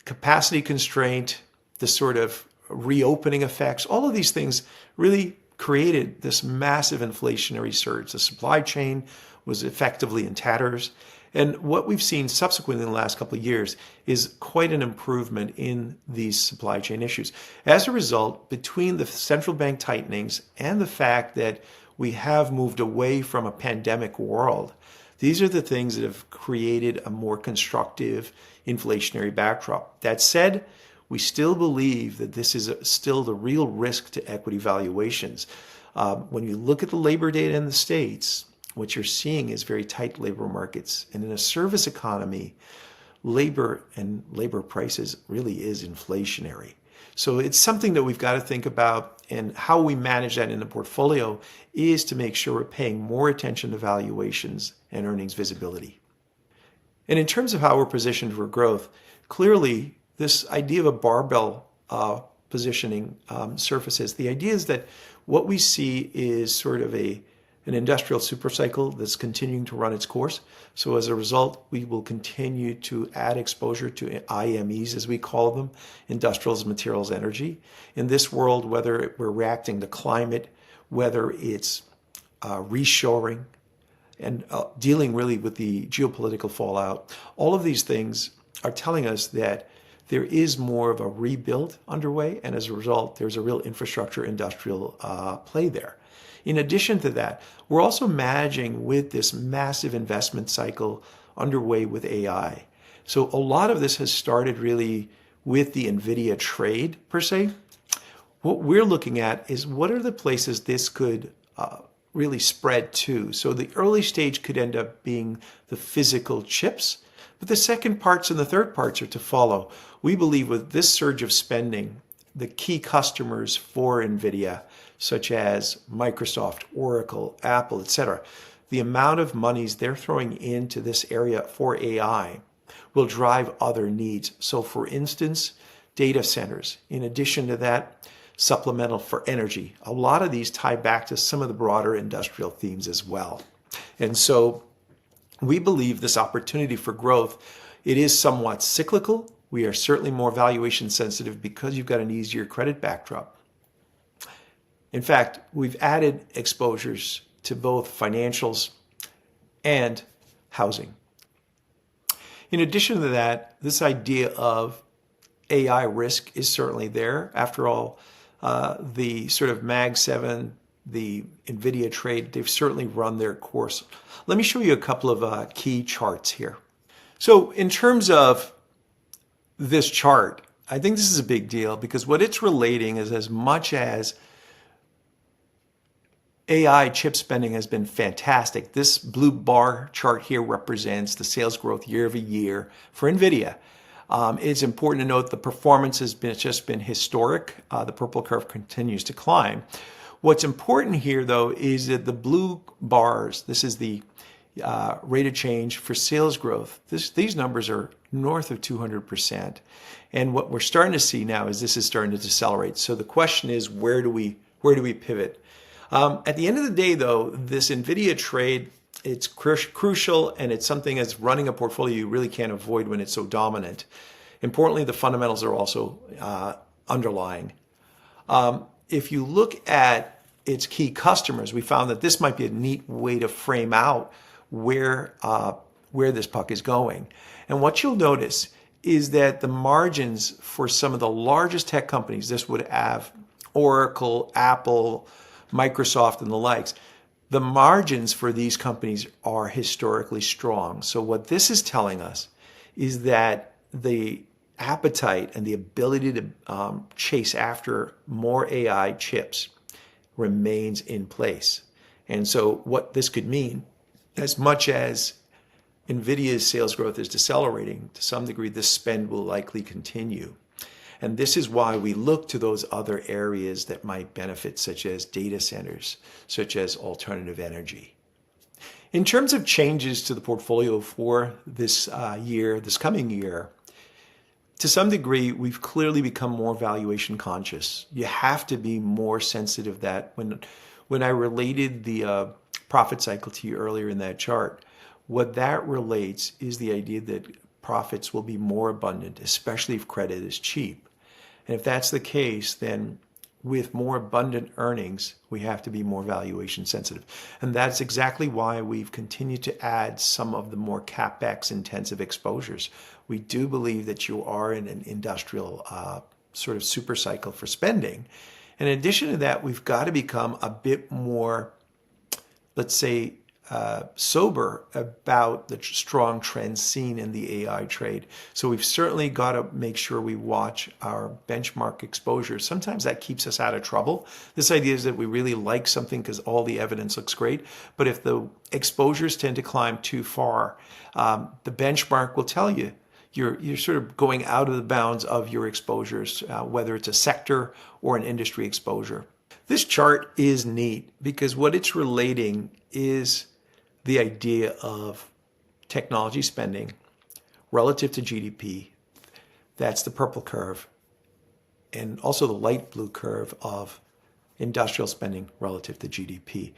capacity constraint, this sort of reopening effects. All of these things really created this massive inflationary surge. The supply chain was effectively in tatters. And what we've seen subsequently in the last couple of years is quite an improvement in these supply chain issues. As a result, between the central bank tightenings and the fact that we have moved away from a pandemic world, these are the things that have created a more constructive inflationary backdrop. That said, we still believe that this is still the real risk to equity valuations. When you look at the labor data in the States, what you're seeing is very tight labor markets. And in a service economy, labor and labor prices really is inflationary. So it's something that we've got to think about, and how we manage that in the portfolio is to make sure we're paying more attention to valuations and earnings visibility. And in terms of how we're positioned for growth, clearly this idea of a barbell positioning surfaces. The idea is that what we see is sort of an industrial supercycle that's continuing to run its course. So as a result, we will continue to add exposure to IMEs, as we call them, industrials, materials, energy. In this world, whether we're reacting to climate, whether it's reshoring, and dealing really with the geopolitical fallout, all of these things are telling us that there is more of a rebuild underway, and as a result, there's a real infrastructure industrial play there. In addition to that, we're also managing with this massive investment cycle underway with AI. So a lot of this has started really with the NVIDIA trade, per se. What we're looking at is what are the places this could really spread to. So the early stage could end up being the physical chips, but the second parts and the third parts are to follow. We believe with this surge of spending, the key customers for NVIDIA, such as Microsoft, Oracle, Apple, etc., the amount of monies they're throwing into this area for AI will drive other needs. So for instance, data centers. In addition to that, supplemental for energy. A lot of these tie back to some of the broader industrial themes as well. And so we believe this opportunity for growth, it is somewhat cyclical. We are certainly more valuation sensitive because you've got an easier credit backdrop. In fact, we've added exposures to both financials and housing. In addition to that, this idea of AI risk is certainly there. After all, the sort of Mag 7, the NVIDIA trade, they've certainly run their course. Let me show you a couple of key charts here. So in terms of this chart, I think this is a big deal because what it's relating is as much as AI chip spending has been fantastic. This blue bar chart here represents the sales growth year over year for NVIDIA. It's important to note the performance has just been historic. The purple curve continues to climb. What's important here, though, is that the blue bars, this is the rate of change for sales growth. These numbers are north of 200%. And what we're starting to see now is this is starting to decelerate. So the question is, where do we pivot? At the end of the day, though, this NVIDIA trade, it's crucial, and it's something as running a portfolio you really can't avoid when it's so dominant. Importantly, the fundamentals are also underlying. If you look at its key customers, we found that this might be a neat way to frame out where this puck is going. And what you'll notice is that the margins for some of the largest tech companies, this would have Oracle, Apple, Microsoft, and the likes, the margins for these companies are historically strong. So what this is telling us is that the appetite and the ability to chase after more AI chips remains in place. And so what this could mean, as much as NVIDIA's sales growth is decelerating, to some degree, this spend will likely continue. And this is why we look to those other areas that might benefit, such as data centers, such as alternative energy. In terms of changes to the portfolio for this coming year, to some degree, we've clearly become more valuation conscious. You have to be more sensitive that when I related the profit cycle to you earlier in that chart, what that relates is the idea that profits will be more abundant, especially if credit is cheap. And if that's the case, then with more abundant earnings, we have to be more valuation sensitive. And that's exactly why we've continued to add some of the more CapEx intensive exposures. We do believe that you are in an industrial sort of super cycle for spending. And in addition to that, we've got to become a bit more, let's say, sober about the strong trends seen in the AI trade. So we've certainly got to make sure we watch our benchmark exposure. Sometimes that keeps us out of trouble. This idea is that we really like something because all the evidence looks great. But if the exposures tend to climb too far, the benchmark will tell you, you're sort of going out of the bounds of your exposures, whether it's a sector or an industry exposure. This chart is neat because what it's relating is the idea of technology spending relative to GDP. That's the purple curve. And also the light blue curve of industrial spending relative to GDP.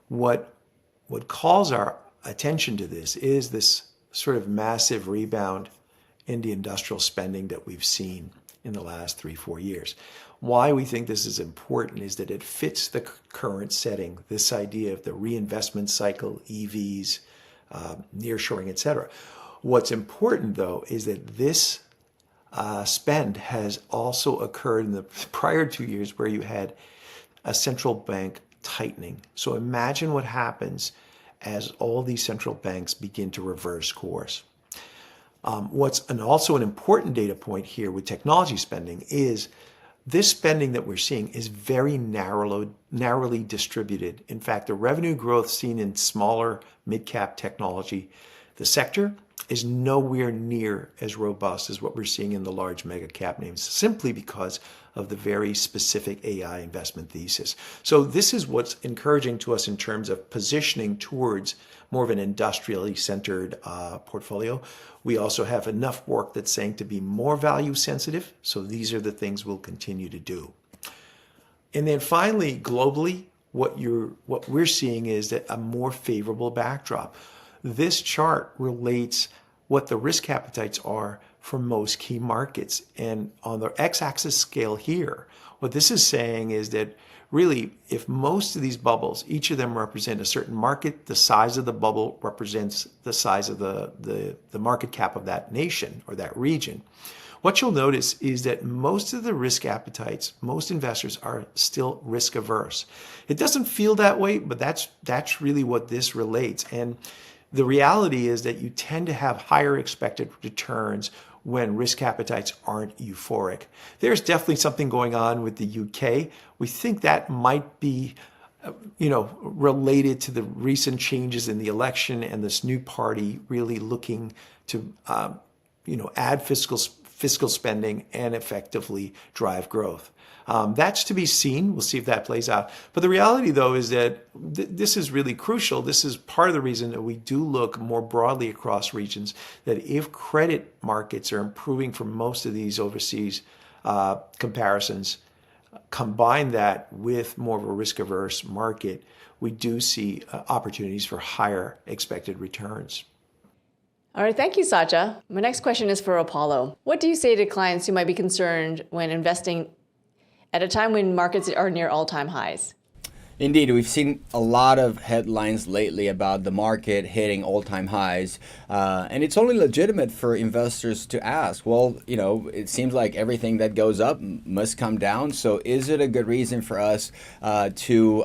What calls our attention to this is this sort of massive rebound in the industrial spending that we've seen in the last 3-4 years. Why we think this is important is that it fits the current setting, this idea of the reinvestment cycle, EVs, nearshoring, etc. What's important, though, is that this spend has also occurred in the prior 2 years where you had a central bank tightening. So imagine what happens as all these central banks begin to reverse course. Also an important data point here with technology spending is this spending that we're seeing is very narrowly distributed. In fact, the revenue growth seen in smaller mid-cap technology, the sector, is nowhere near as robust as what we're seeing in the large mega cap names, simply because of the very specific AI investment thesis. So this is what's encouraging to us in terms of positioning towards more of an industrially centered portfolio. We also have enough work that's saying to be more value sensitive. So these are the things we'll continue to do. And then finally, globally, what we're seeing is that a more favorable backdrop. This chart relates what the risk appetites are for most key markets. And on the x-axis scale here, what this is saying is that really, if most of these bubbles, each of them represent a certain market, the size of the bubble represents the size of the market cap of that nation or that region. What you'll notice is that most of the risk appetites, most investors are still risk averse. It doesn't feel that way, but that's really what this relates. And the reality is that you tend to have higher expected returns when risk appetites aren't euphoric. There's definitely something going on with the UK. We think that might be related to the recent changes in the election and this new party really looking to add fiscal spending and effectively drive growth. That's to be seen. We'll see if that plays out. But the reality, though, is that this is really crucial. This is part of the reason that we do look more broadly across regions, that if credit markets are improving for most of these overseas comparisons, combine that with more of a risk-averse market, we do see opportunities for higher expected returns. All right, thank you, Satya. My next question is for Apollo. What do you say to clients who might be concerned when investing at a time when markets are near all-time highs? Indeed, we've seen a lot of headlines lately about the market hitting all-time highs, and it's only legitimate for investors to ask, well, it seems like everything that goes up must come down, so is it a good reason for us to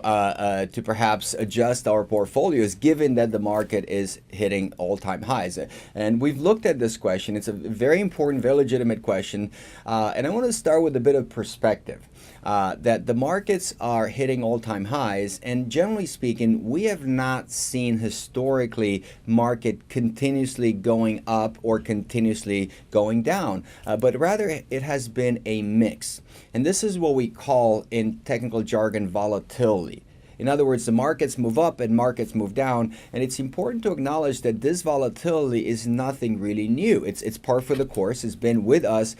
perhaps adjust our portfolios given that the market is hitting all-time highs? And we've looked at this question. It's a very important, very legitimate question, and I want to start with a bit of perspective. That the markets are hitting all-time highs, and generally speaking, we have not seen historically market continuously going up or continuously going down, but rather it has been a mix. And this is what we call in technical jargon volatility. In other words, the markets move up and markets move down, and it's important to acknowledge that this volatility is nothing really new. It's par for the course. It's been with us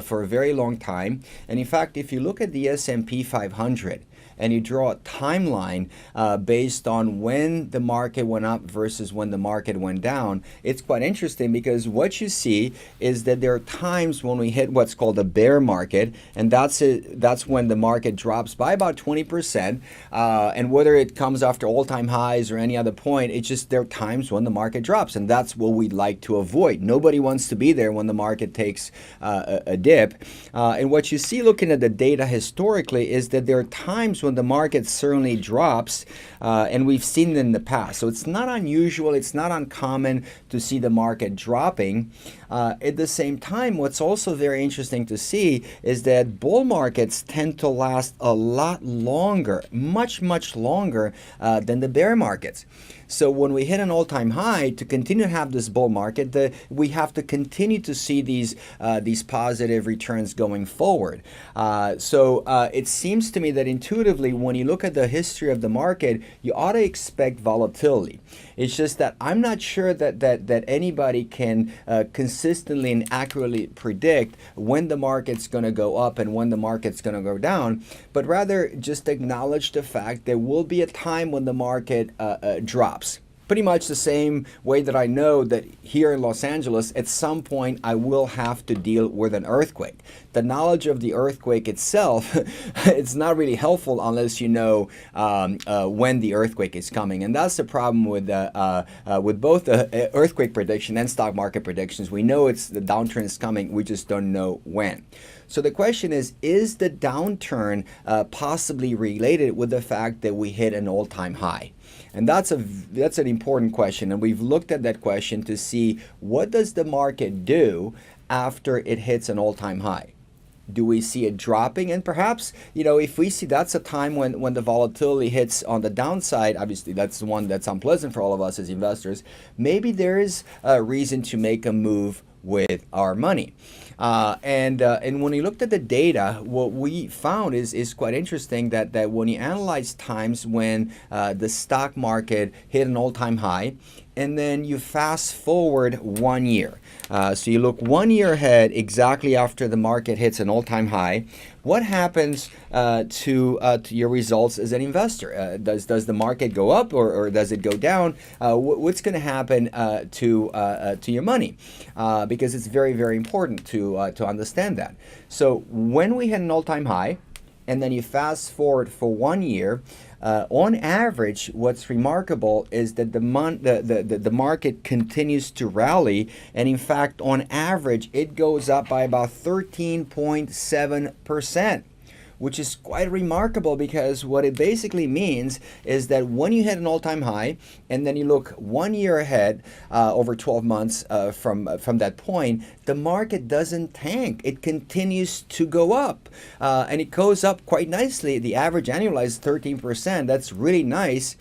for a very long time. And in fact, if you look at the S&P 500, and you draw a timeline based on when the market went up versus when the market went down, it's quite interesting because what you see is that there are times when we hit what's called a bear market, and that's when the market drops by about 20%. And whether it comes after all-time highs or any other point, it's just there are times when the market drops, and that's what we'd like to avoid. Nobody wants to be there when the market takes a dip. And what you see looking at the data historically is that there are times when the market certainly drops, and we've seen it in the past. So it's not unusual, it's not uncommon to see the market dropping. At the same time, what's also very interesting to see is that bull markets tend to last a lot longer, much longer than the bear markets. So when we hit an all-time high, to continue to have this bull market, we have to continue to see these positive returns going forward. So it seems to me that intuitively, when you look at the history of the market, you ought to expect volatility. It's just that I'm not sure that anybody can consistently and accurately predict when the market's going to go up and when the market's going to go down, but rather just acknowledge the fact there will be a time when the market drops. Pretty much the same way that I know that here in Los Angeles, at some point, I will have to deal with an earthquake. The knowledge of the earthquake itself, it's not really helpful unless you know when the earthquake is coming. And that's the problem with both the earthquake prediction and stock market predictions. We know the downturn is coming, we just don't know when. So the question is the downturn possibly related with the fact that we hit an all-time high? And that's an important question, and we've looked at that question to see what does the market do after it hits an all-time high. Do we see it dropping? And perhaps, if we see that's a time when the volatility hits on the downside, obviously that's the one that's unpleasant for all of us as investors, maybe there is a reason to make a move with our money. And when we looked at the data, what we found is quite interesting that when you analyze times when the stock market hit an all-time high, and then you fast forward 1 year. So you look 1 year ahead exactly after the market hits an all-time high. What happens to your results as an investor? Does the market go up or does it go down? What's going to happen to your money? Because it's very, very important to understand that. So when we hit an all-time high, and then you fast forward for 1 year, on average, what's remarkable is that the market continues to rally, and in fact, on average, it goes up by about 13.7%. Which is quite remarkable, because what it basically means is that when you hit an all-time high and then you look 1 year ahead over 12 months from that point, the market doesn't tank. It continues to go up, and it goes up quite nicely. The average annualized 13%. That's really nice.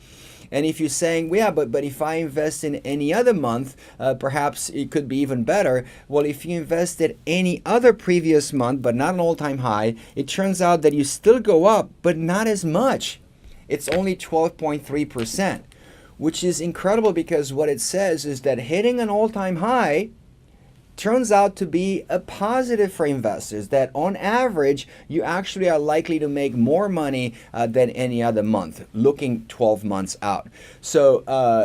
And if you're saying, well, yeah, but if I invest in any other month, perhaps it could be even better. Well, if you invested any other previous month, but not an all-time high, it turns out that you still go up, but not as much. It's only 12.3%, which is incredible, because what it says is that hitting an all-time high turns out to be a positive for investors, that on average, you actually are likely to make more money than any other month, looking 12 months out. So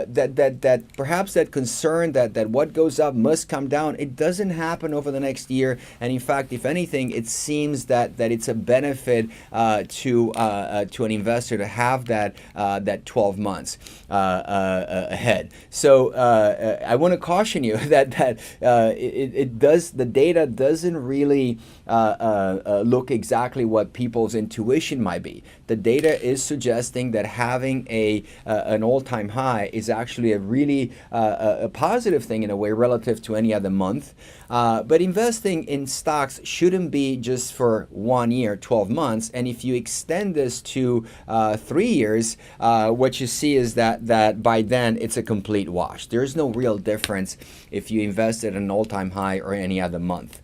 that perhaps that concern that what goes up must come down, it doesn't happen over the next year. And in fact, if anything, it seems that it's a benefit to an investor to have that 12 months ahead. So I want to caution you that the data doesn't really look exactly what people's intuition might be. The data is suggesting that having an all-time high is actually a really a positive thing in a way relative to any other month. But investing in stocks shouldn't be just for 1 year, 12 months. And if you extend this to 3 years, what you see is that by then it's a complete wash. There's no real difference if you invest at an all-time high or any other month.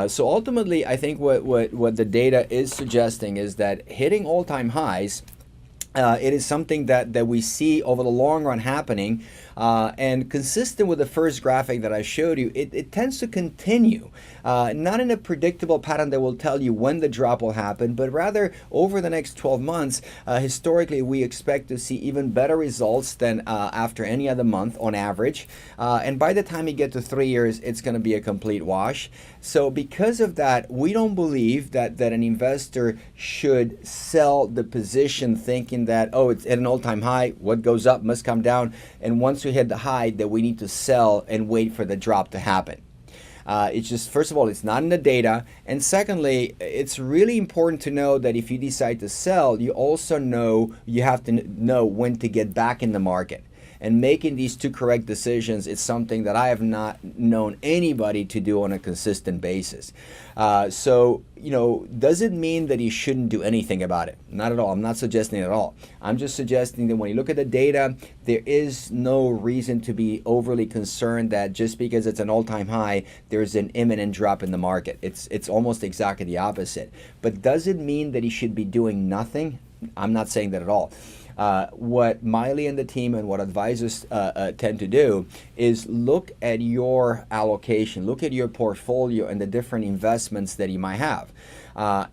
So ultimately, I think what the data is suggesting is that hitting all-time highs, it is something that we see over the long run happening, and consistent with the first graphic that I showed you, it tends to continue, not in a predictable pattern that will tell you when the drop will happen, but rather over the next 12 months, historically we expect to see even better results than after any other month on average, and by the time you get to 3 years, it's going to be a complete wash. So because of that, we don't believe that an investor should sell the position thinking that, oh, it's at an all-time high, what goes up must come down, and once we hit the high, that we need to sell and wait for the drop to happen. It's just, first of all, it's not in the data, and secondly, it's really important to know that if you decide to sell, you also know you have to know when to get back in the market. And making these two correct decisions is something that I have not known anybody to do on a consistent basis. So, does it mean that you shouldn't do anything about it? Not at all. I'm not suggesting it at all. I'm just suggesting that when you look at the data, there is no reason to be overly concerned that just because it's an all-time high, there's an imminent drop in the market. It's almost exactly the opposite. But does it mean that you should be doing nothing? I'm not saying that at all. What Maili and the team and what advisors tend to do is look at your allocation, look at your portfolio and the different investments that you might have.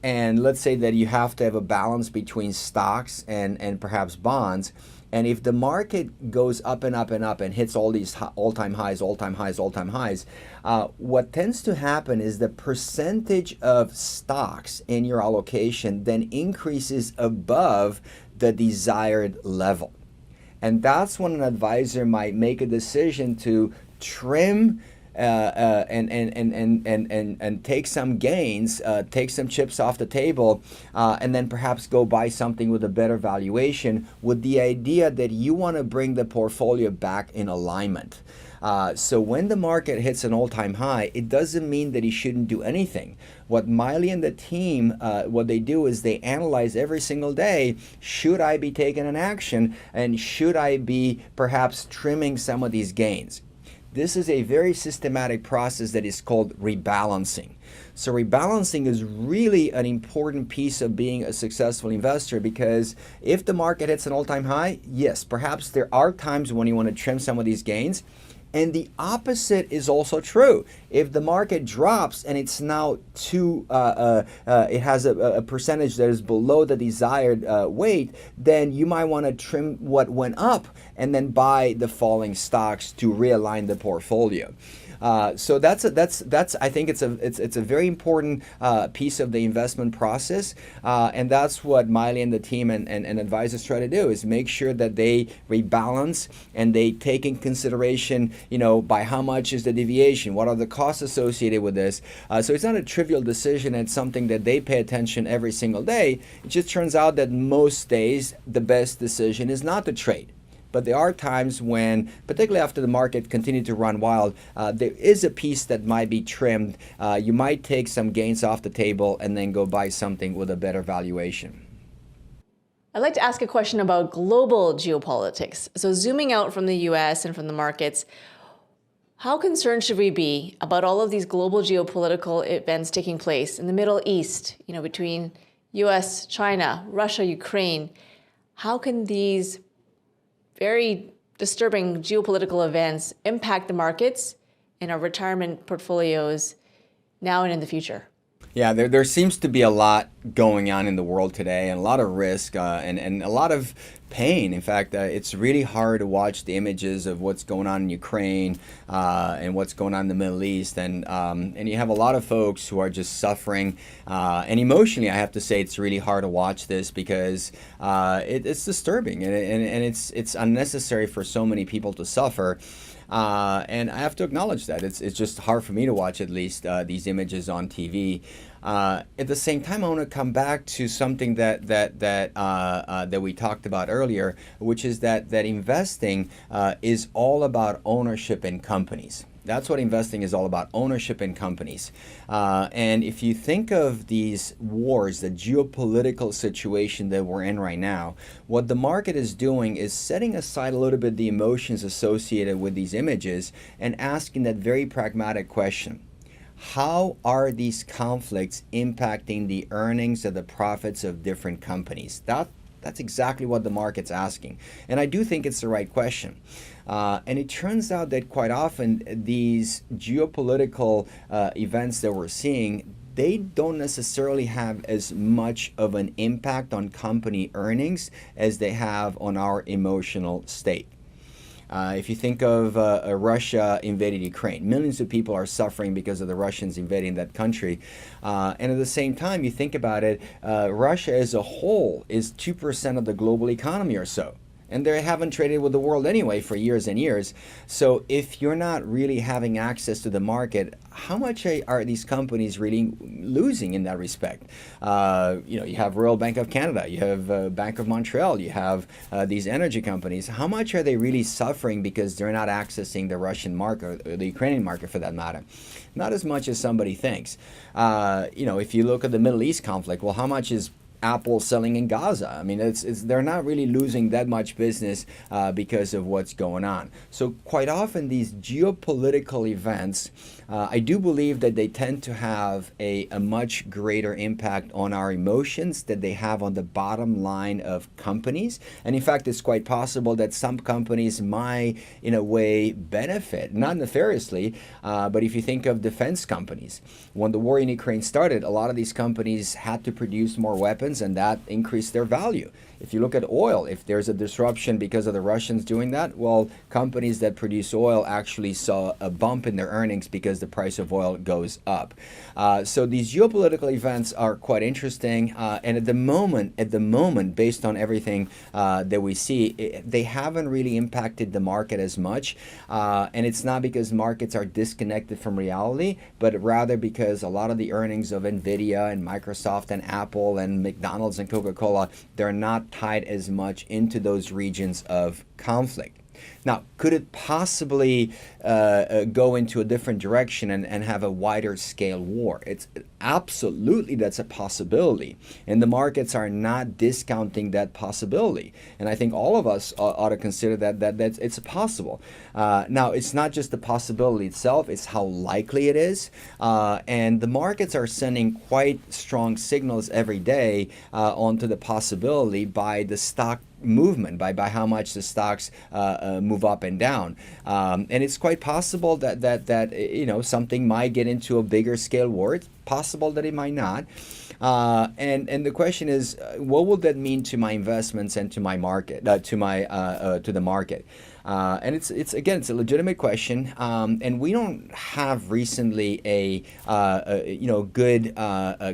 And let's say that you have to have a balance between stocks and perhaps bonds. And if the market goes up and up and up and hits all these all-time highs, what tends to happen is the percentage of stocks in your allocation then increases above the desired level. And that's when an advisor might make a decision to trim and take some gains, take some chips off the table, and then perhaps go buy something with a better valuation with the idea that you want to bring the portfolio back in alignment. So when the market hits an all-time high, it doesn't mean that you shouldn't do anything. What Maili and the team, what they do is they analyze every single day, should I be taking an action and should I be perhaps trimming some of these gains? This is a very systematic process that is called rebalancing. So rebalancing is really an important piece of being a successful investor, because if the market hits an all-time high, yes, perhaps there are times when you want to trim some of these gains. And the opposite is also true. If the market drops and it's now it has a percentage that is below the desired weight, then you might want to trim what went up and then buy the falling stocks to realign the portfolio. So that's I think it's a very important piece of the investment process, and that's what Maili and the team and advisors try to do, is make sure that they rebalance and they take in consideration, by how much is the deviation, what are the costs associated with this. So it's not a trivial decision. It's something that they pay attention every single day. It just turns out that most days the best decision is not to trade. But there are times when, particularly after the market continued to run wild, there is a piece that might be trimmed. You might take some gains off the table and then go buy something with a better valuation. I'd like to ask a question about global geopolitics. So zooming out from the US and from the markets, how concerned should we be about all of these global geopolitical events taking place in the Middle East, between US, China, Russia, Ukraine? How can these very disturbing geopolitical events impact the markets and our retirement portfolios now and in the future? Yeah, there seems to be a lot going on in the world today, and a lot of risk and a lot of pain. In fact, it's really hard to watch the images of what's going on in Ukraine and what's going on in the Middle East, and you have a lot of folks who are just suffering. And emotionally, I have to say, it's really hard to watch this because it's disturbing and it's unnecessary for so many people to suffer. And I have to acknowledge that it's just hard for me to watch, at least these images on TV. At the same time, I want to come back to something that we talked about earlier, which is that investing is all about ownership in companies. That's what investing is all about, ownership in companies. And if you think of these wars, the geopolitical situation that we're in right now, what the market is doing is setting aside a little bit the emotions associated with these images and asking that very pragmatic question. How are these conflicts impacting the earnings or the profits of different companies? That's exactly what the market's asking. And I do think it's the right question. And it turns out that quite often these geopolitical events that we're seeing, they don't necessarily have as much of an impact on company earnings as they have on our emotional state. If you think of Russia invading Ukraine, millions of people are suffering because of the Russians invading that country. And at the same time, you think about it, Russia as a whole is 2% of the global economy or so. And they haven't traded with the world anyway for years and years. So if you're not really having access to the market, how much are these companies really losing in that respect? You have Royal Bank of Canada, you have Bank of Montreal, you have these energy companies. How much are they really suffering because they're not accessing the Russian market, or the Ukrainian market for that matter? Not as much as somebody thinks. If you look at the Middle East conflict, well, how much is Apple selling in Gaza? I mean, they're not really losing that much business because of what's going on. So quite often these geopolitical events, I do believe that they tend to have a much greater impact on our emotions than they have on the bottom line of companies. And in fact, it's quite possible that some companies might, in a way, benefit, not nefariously, but if you think of defense companies, when the war in Ukraine started, a lot of these companies had to produce more weapons, and that increased their value. If you look at oil, if there's a disruption because of the Russians doing that, well, companies that produce oil actually saw a bump in their earnings because the price of oil goes up. So these geopolitical events are quite interesting, and at the moment, based on everything that we see, they haven't really impacted the market as much, and it's not because markets are disconnected from reality, but rather because a lot of the earnings of Nvidia and Microsoft and Apple and McDonald's and Coca-Cola, they're not tied as much into those regions of conflict. Now, could it possibly go into a different direction and have a wider scale war? It's absolutely, that's a possibility, and the markets are not discounting that possibility. And I think all of us ought to consider that it's possible. Now, it's not just the possibility itself; it's how likely it is. And the markets are sending quite strong signals every day onto the possibility by the stock movement, by how much the stocks move up and down, and it's quite possible that something might get into a bigger scale war. It's possible that it might not, and the question is, what will that mean to my investments and to my market, to the market? And it's a legitimate question, and we don't have recently a good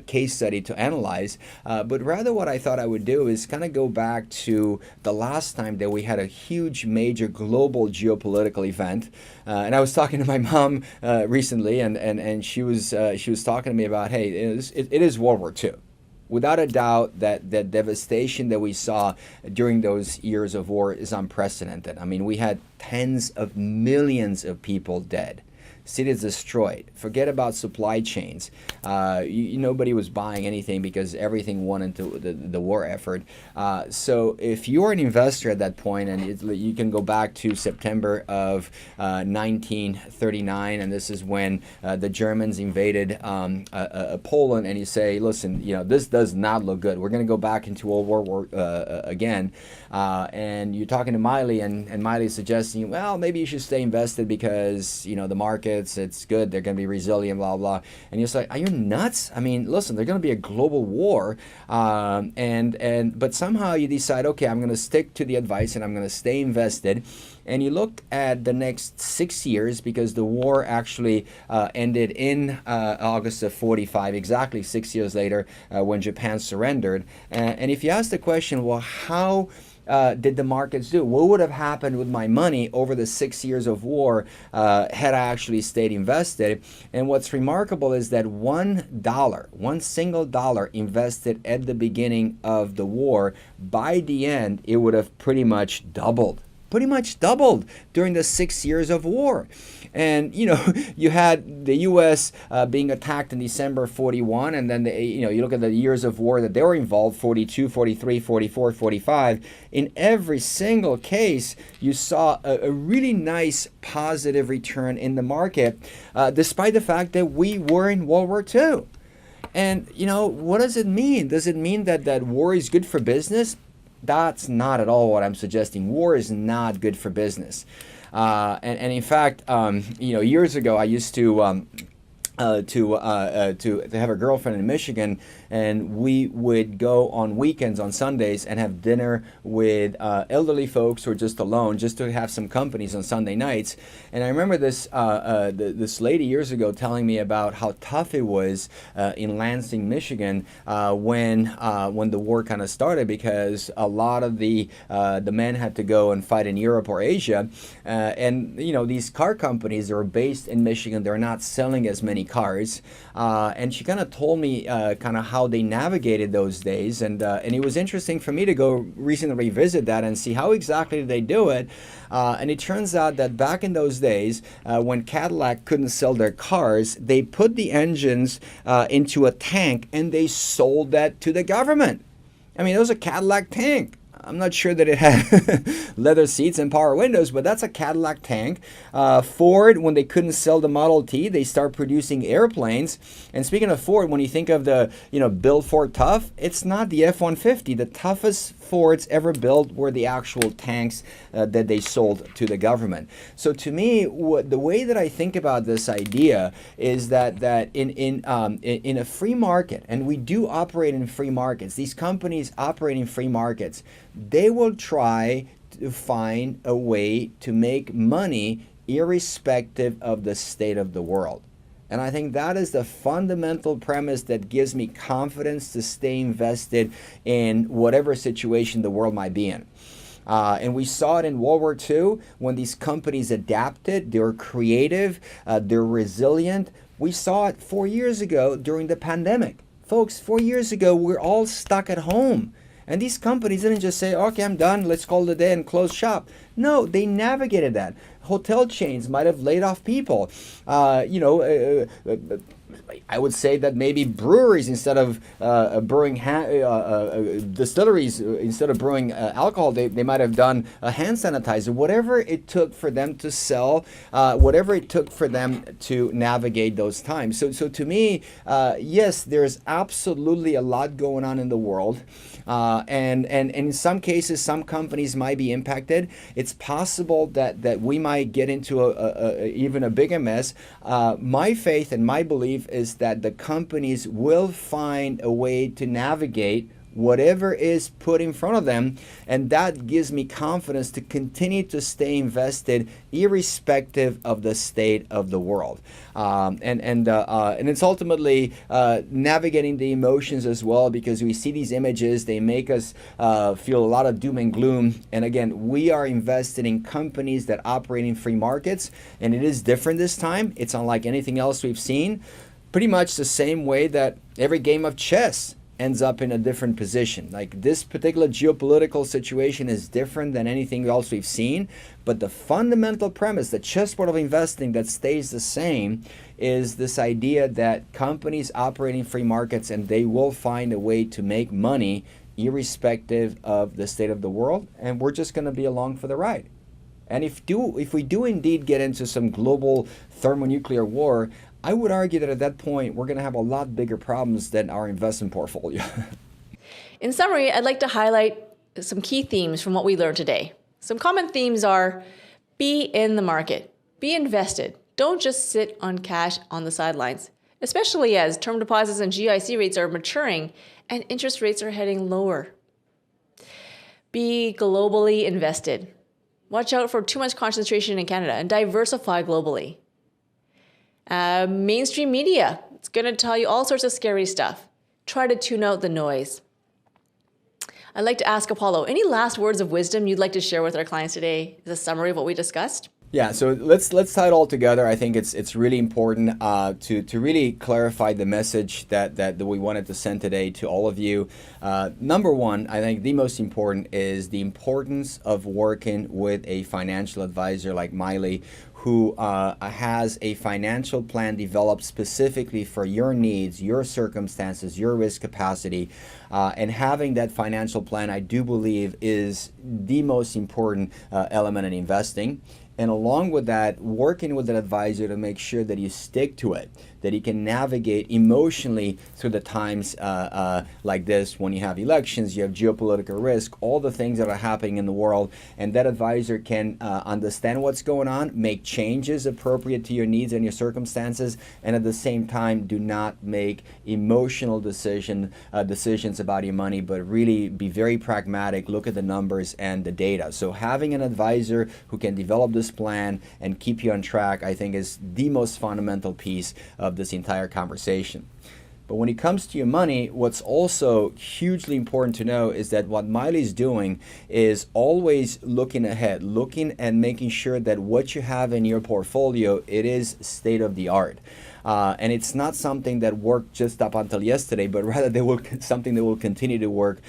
case study to analyze, but rather what I thought I would do is kind of go back to the last time that we had a huge, major global geopolitical event. And I was talking to my mom recently, and she was talking to me about, hey, it is World War II. Without a doubt, that devastation that we saw during those years of war is unprecedented. I mean, we had tens of millions of people dead. Cities destroyed. Forget about supply chains. Nobody was buying anything because everything went into the war effort. So if you're an investor at that point, and you can go back to September of 1939, and this is when the Germans invaded Poland, and you say, listen, this does not look good. We're going to go back into World War again. And you're talking to Maili, and Maili is suggesting, well, maybe you should stay invested because, the market, it's good, they're going to be resilient, blah, blah. And you're like, are you nuts? I mean, listen, there's going to be a global war, but somehow you decide, okay, I'm going to stick to the advice and I'm going to stay invested. And you look at the next 6 years, because the war actually ended in August of 45, exactly 6 years later, when Japan surrendered. And if you ask the question, well, how did the markets do? What would have happened with my money over the 6 years of war had I actually stayed invested? And what's remarkable is that one single dollar invested at the beginning of the war, by the end, it would have pretty much doubled during the 6 years of war. And, you had the U.S. being attacked in December 41, and then, you look at the years of war that they were involved, 42, 43, 44, 45. In every single case, you saw a really nice positive return in the market, despite the fact that we were in World War II. And, what does it mean? Does it mean that war is good for business? That's not at all what I'm suggesting. War is not good for business. And in fact, years ago, I used to to have a girlfriend in Michigan, and we would go on weekends on Sundays and have dinner with elderly folks or just alone, just to have some companies on Sunday nights. And I remember this lady years ago telling me about how tough it was in Lansing, Michigan, when the war kind of started, because a lot of the men had to go and fight in Europe or Asia, and these car companies that are based in Michigan, they're not selling as many cars, and she kind of told me kind of how they navigated those days, and it was interesting for me to go recently revisit that and see how exactly they do it. And it turns out that back in those days, when Cadillac couldn't sell their cars, they put the engines into a tank and they sold that to the government. I mean, it was a Cadillac tank. I'm not sure that it had leather seats and power windows, but that's a Cadillac tank. Ford, when they couldn't sell the Model T, they start producing airplanes. And speaking of Ford, when you think of the, build Ford tough, it's not the F-150. The toughest Fords ever built were the actual tanks that they sold to the government. So to me, the way that I think about this idea is that in a free market, and we do operate in free markets, these companies operate in free markets, they will try to find a way to make money irrespective of the state of the world. And I think that is the fundamental premise that gives me confidence to stay invested in whatever situation the world might be in. And we saw it in World War II when these companies adapted, they were creative, they're resilient. We saw it 4 years ago during the pandemic. Folks, 4 years ago, we're all stuck at home. And these companies didn't just say, okay, I'm done, let's call it a day and close shop. No, they navigated that. Hotel chains might have laid off people. I would say that maybe breweries, instead of brewing distilleries, instead of brewing alcohol, they might have done a hand sanitizer. Whatever it took for them to sell, whatever it took for them to navigate those times. So to me, yes, there's absolutely a lot going on in the world. And in some cases, some companies might be impacted. It's possible that we might get into even a bigger mess. My faith and my belief is that the companies will find a way to navigate whatever is put in front of them, and that gives me confidence to continue to stay invested irrespective of the state of the world. And it's ultimately navigating the emotions as well, because we see these images, they make us feel a lot of doom and gloom. And again, we are invested in companies that operate in free markets, and it is different this time. It's unlike anything else we've seen. Pretty much the same way that every game of chess ends up in a different position. Like, this particular geopolitical situation is different than anything else we've seen, but the fundamental premise, the chessboard of investing that stays the same, is this idea that companies operate in free markets and they will find a way to make money irrespective of the state of the world, and we're just going to be along for the ride. And if we do indeed get into some global thermonuclear war, I would argue that at that point, we're going to have a lot bigger problems than our investment portfolio. In summary, I'd like to highlight some key themes from what we learned today. Some common themes are: be in the market, be invested. Don't just sit on cash on the sidelines, especially as term deposits and GIC rates are maturing and interest rates are heading lower. Be globally invested. Watch out for too much concentration in Canada and diversify globally. Mainstream media, it's going to tell you all sorts of scary stuff. Try to tune out the noise. I'd like to ask Apollo, any last words of wisdom you'd like to share with our clients today as a summary of what we discussed? Yeah, so let's tie it all together. I think it's really important to really clarify the message that we wanted to send today to all of you. Number one, I think the most important is the importance of working with a financial advisor like Maili, who has a financial plan developed specifically for your needs, your circumstances, your risk capacity. And having that financial plan, I do believe, is the most important element in investing. And along with that, working with an advisor to make sure that you stick to it, that he can navigate emotionally through the times like this, when you have elections, you have geopolitical risk, all the things that are happening in the world, and that advisor can understand what's going on, make changes appropriate to your needs and your circumstances, and at the same time do not make emotional decisions about your money, but really be very pragmatic, look at the numbers and the data. So having an advisor who can develop this plan and keep you on track, I think, is the most fundamental piece of this entire conversation. But when it comes to your money, what's also hugely important to know is that what Maili is doing is always looking ahead, looking and making sure that what you have in your portfolio, it is state of the art. And it's not something that worked just up until yesterday, but rather something that will continue to work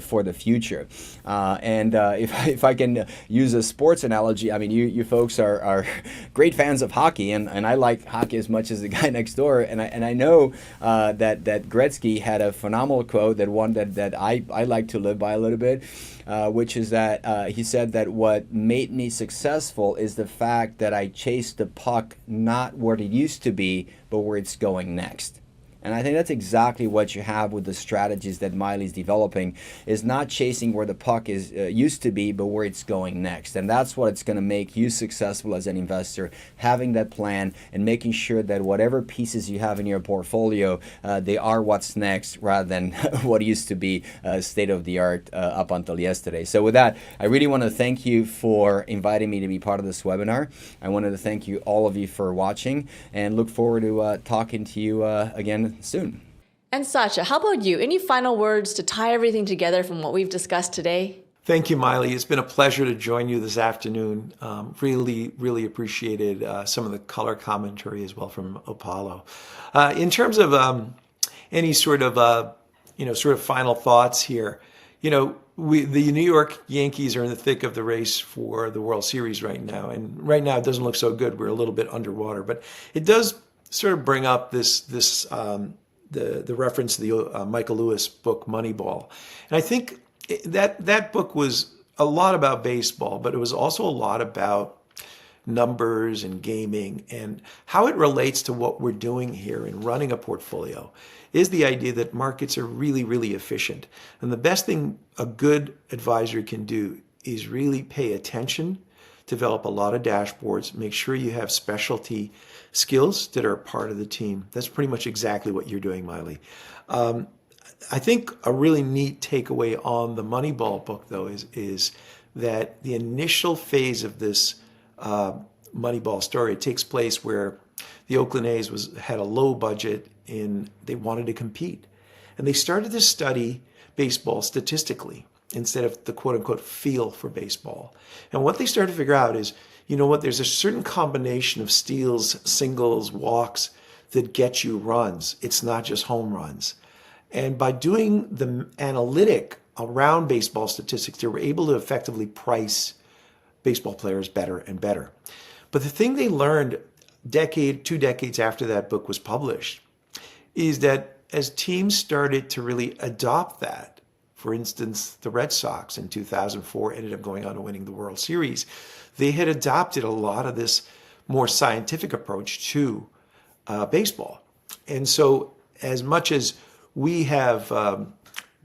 for the future. If I can use a sports analogy, I mean, you folks are great fans of hockey, and I like hockey as much as the guy next door. And I know that Gretzky had a phenomenal quote, that I like to live by a little bit. Which is that he said that what made me successful is the fact that I chased the puck not where it used to be, but where it's going next. And I think that's exactly what you have with the strategies that Maili's developing, is not chasing where the puck is used to be, but where it's going next. And that's what it's going to make you successful as an investor, having that plan and making sure that whatever pieces you have in your portfolio, they are what's next rather than what used to be state of the art up until yesterday. So with that, I really want to thank you for inviting me to be part of this webinar. I wanted to thank you, all of you, for watching, and look forward to talking to you again soon. And Satya, how about you? Any final words to tie everything together from what we've discussed today? Thank you, Maili. It's been a pleasure to join you this afternoon. Really appreciated some of the color commentary as well from Apollo. In terms of any sort of final thoughts here, the New York Yankees are in the thick of the race for the World Series right now, and right now it doesn't look so good. We're a little bit underwater, but it does sort of bring up the reference to the Michael Lewis book Moneyball, and I think that book was a lot about baseball, but it was also a lot about numbers and gaming, and how it relates to what we're doing here in running a portfolio is the idea that markets are really efficient, and the best thing a good advisor can do is really pay attention, develop a lot of dashboards, make sure you have specialty skills that are part of the team. That's pretty much exactly what you're doing, Maili. I think a really neat takeaway on the Moneyball book, though, is that the initial phase of this Moneyball story, it takes place where the Oakland A's had a low budget and they wanted to compete. And they started to study baseball statistically instead of the quote-unquote feel for baseball. And what they started to figure out is, there's a certain combination of steals, singles, walks that get you runs. It's not just home runs. And by doing the analytic around baseball statistics, they were able to effectively price baseball players better and better. But the thing they learned 2 decades after that book was published is that as teams started to really adopt that, for instance, the Red Sox in 2004 ended up going on to winning the World Series. They had adopted a lot of this more scientific approach to baseball. And so as much as we have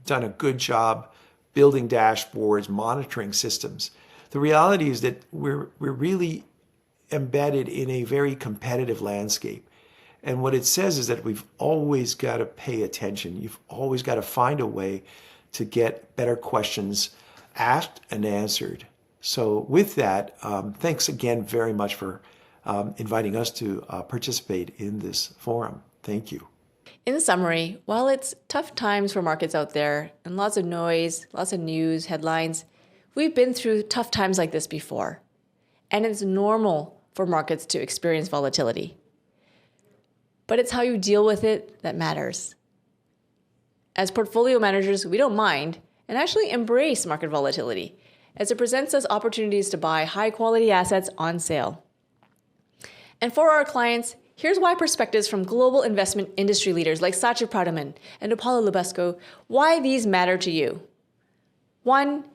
done a good job building dashboards, monitoring systems, the reality is that we're really embedded in a very competitive landscape. And what it says is that we've always got to pay attention. You've always got to find a way to get better questions asked and answered. So with that, thanks again very much for inviting us to participate in this forum. Thank you. In summary, while it's tough times for markets out there and lots of noise, lots of news, headlines, we've been through tough times like this before. And it's normal for markets to experience volatility. But it's how you deal with it that matters. As portfolio managers, we don't mind and actually embrace market volatility as it presents us opportunities to buy high-quality assets on sale. And for our clients, here's why perspectives from global investment industry leaders like Satya Pradhuman and Lupescu, why these matter to you. 1,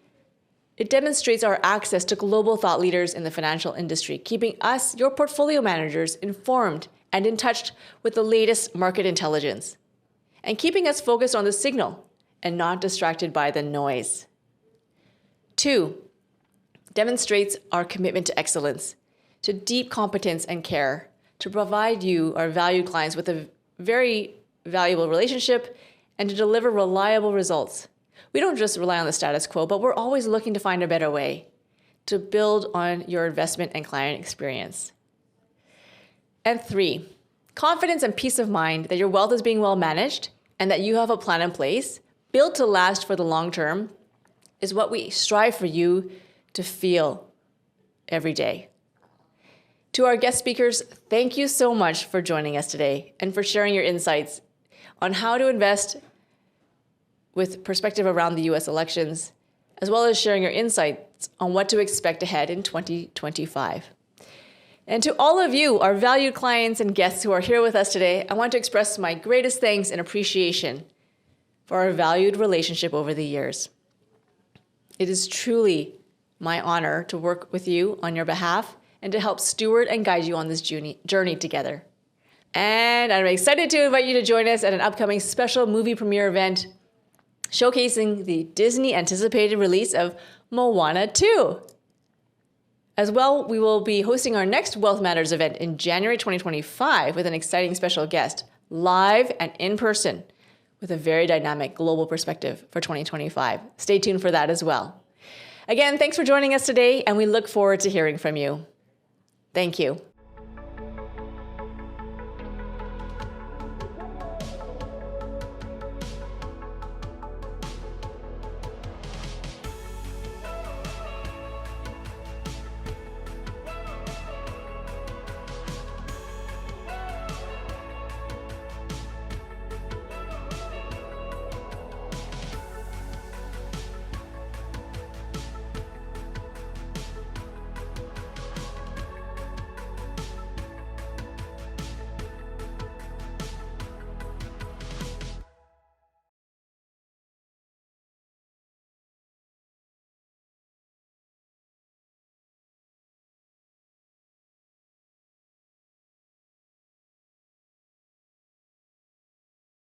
It demonstrates our access to global thought leaders in the financial industry, keeping us, your portfolio managers, informed and in touch with the latest market intelligence, and keeping us focused on the signal and not distracted by the noise. 2, demonstrates our commitment to excellence, to deep competence and care, to provide you, our valued clients, with a very valuable relationship and to deliver reliable results. We don't just rely on the status quo, but we're always looking to find a better way to build on your investment and client experience. And 3, confidence and peace of mind that your wealth is being well managed and that you have a plan in place, built to last for the long term, is what we strive for you to feel every day. To our guest speakers, thank you so much for joining us today and for sharing your insights on how to invest with perspective around the US elections, as well as sharing your insights on what to expect ahead in 2025. And to all of you, our valued clients and guests who are here with us today, I want to express my greatest thanks and appreciation for our valued relationship over the years. It is truly my honor to work with you on your behalf and to help steward and guide you on this journey together. And I'm excited to invite you to join us at an upcoming special movie premiere event showcasing the Disney-anticipated release of Moana 2. As well, we will be hosting our next Wealth Matters event in January 2025 with an exciting special guest, live and in person, with a very dynamic global perspective for 2025. Stay tuned for that as well. Again, thanks for joining us today, and we look forward to hearing from you. Thank you.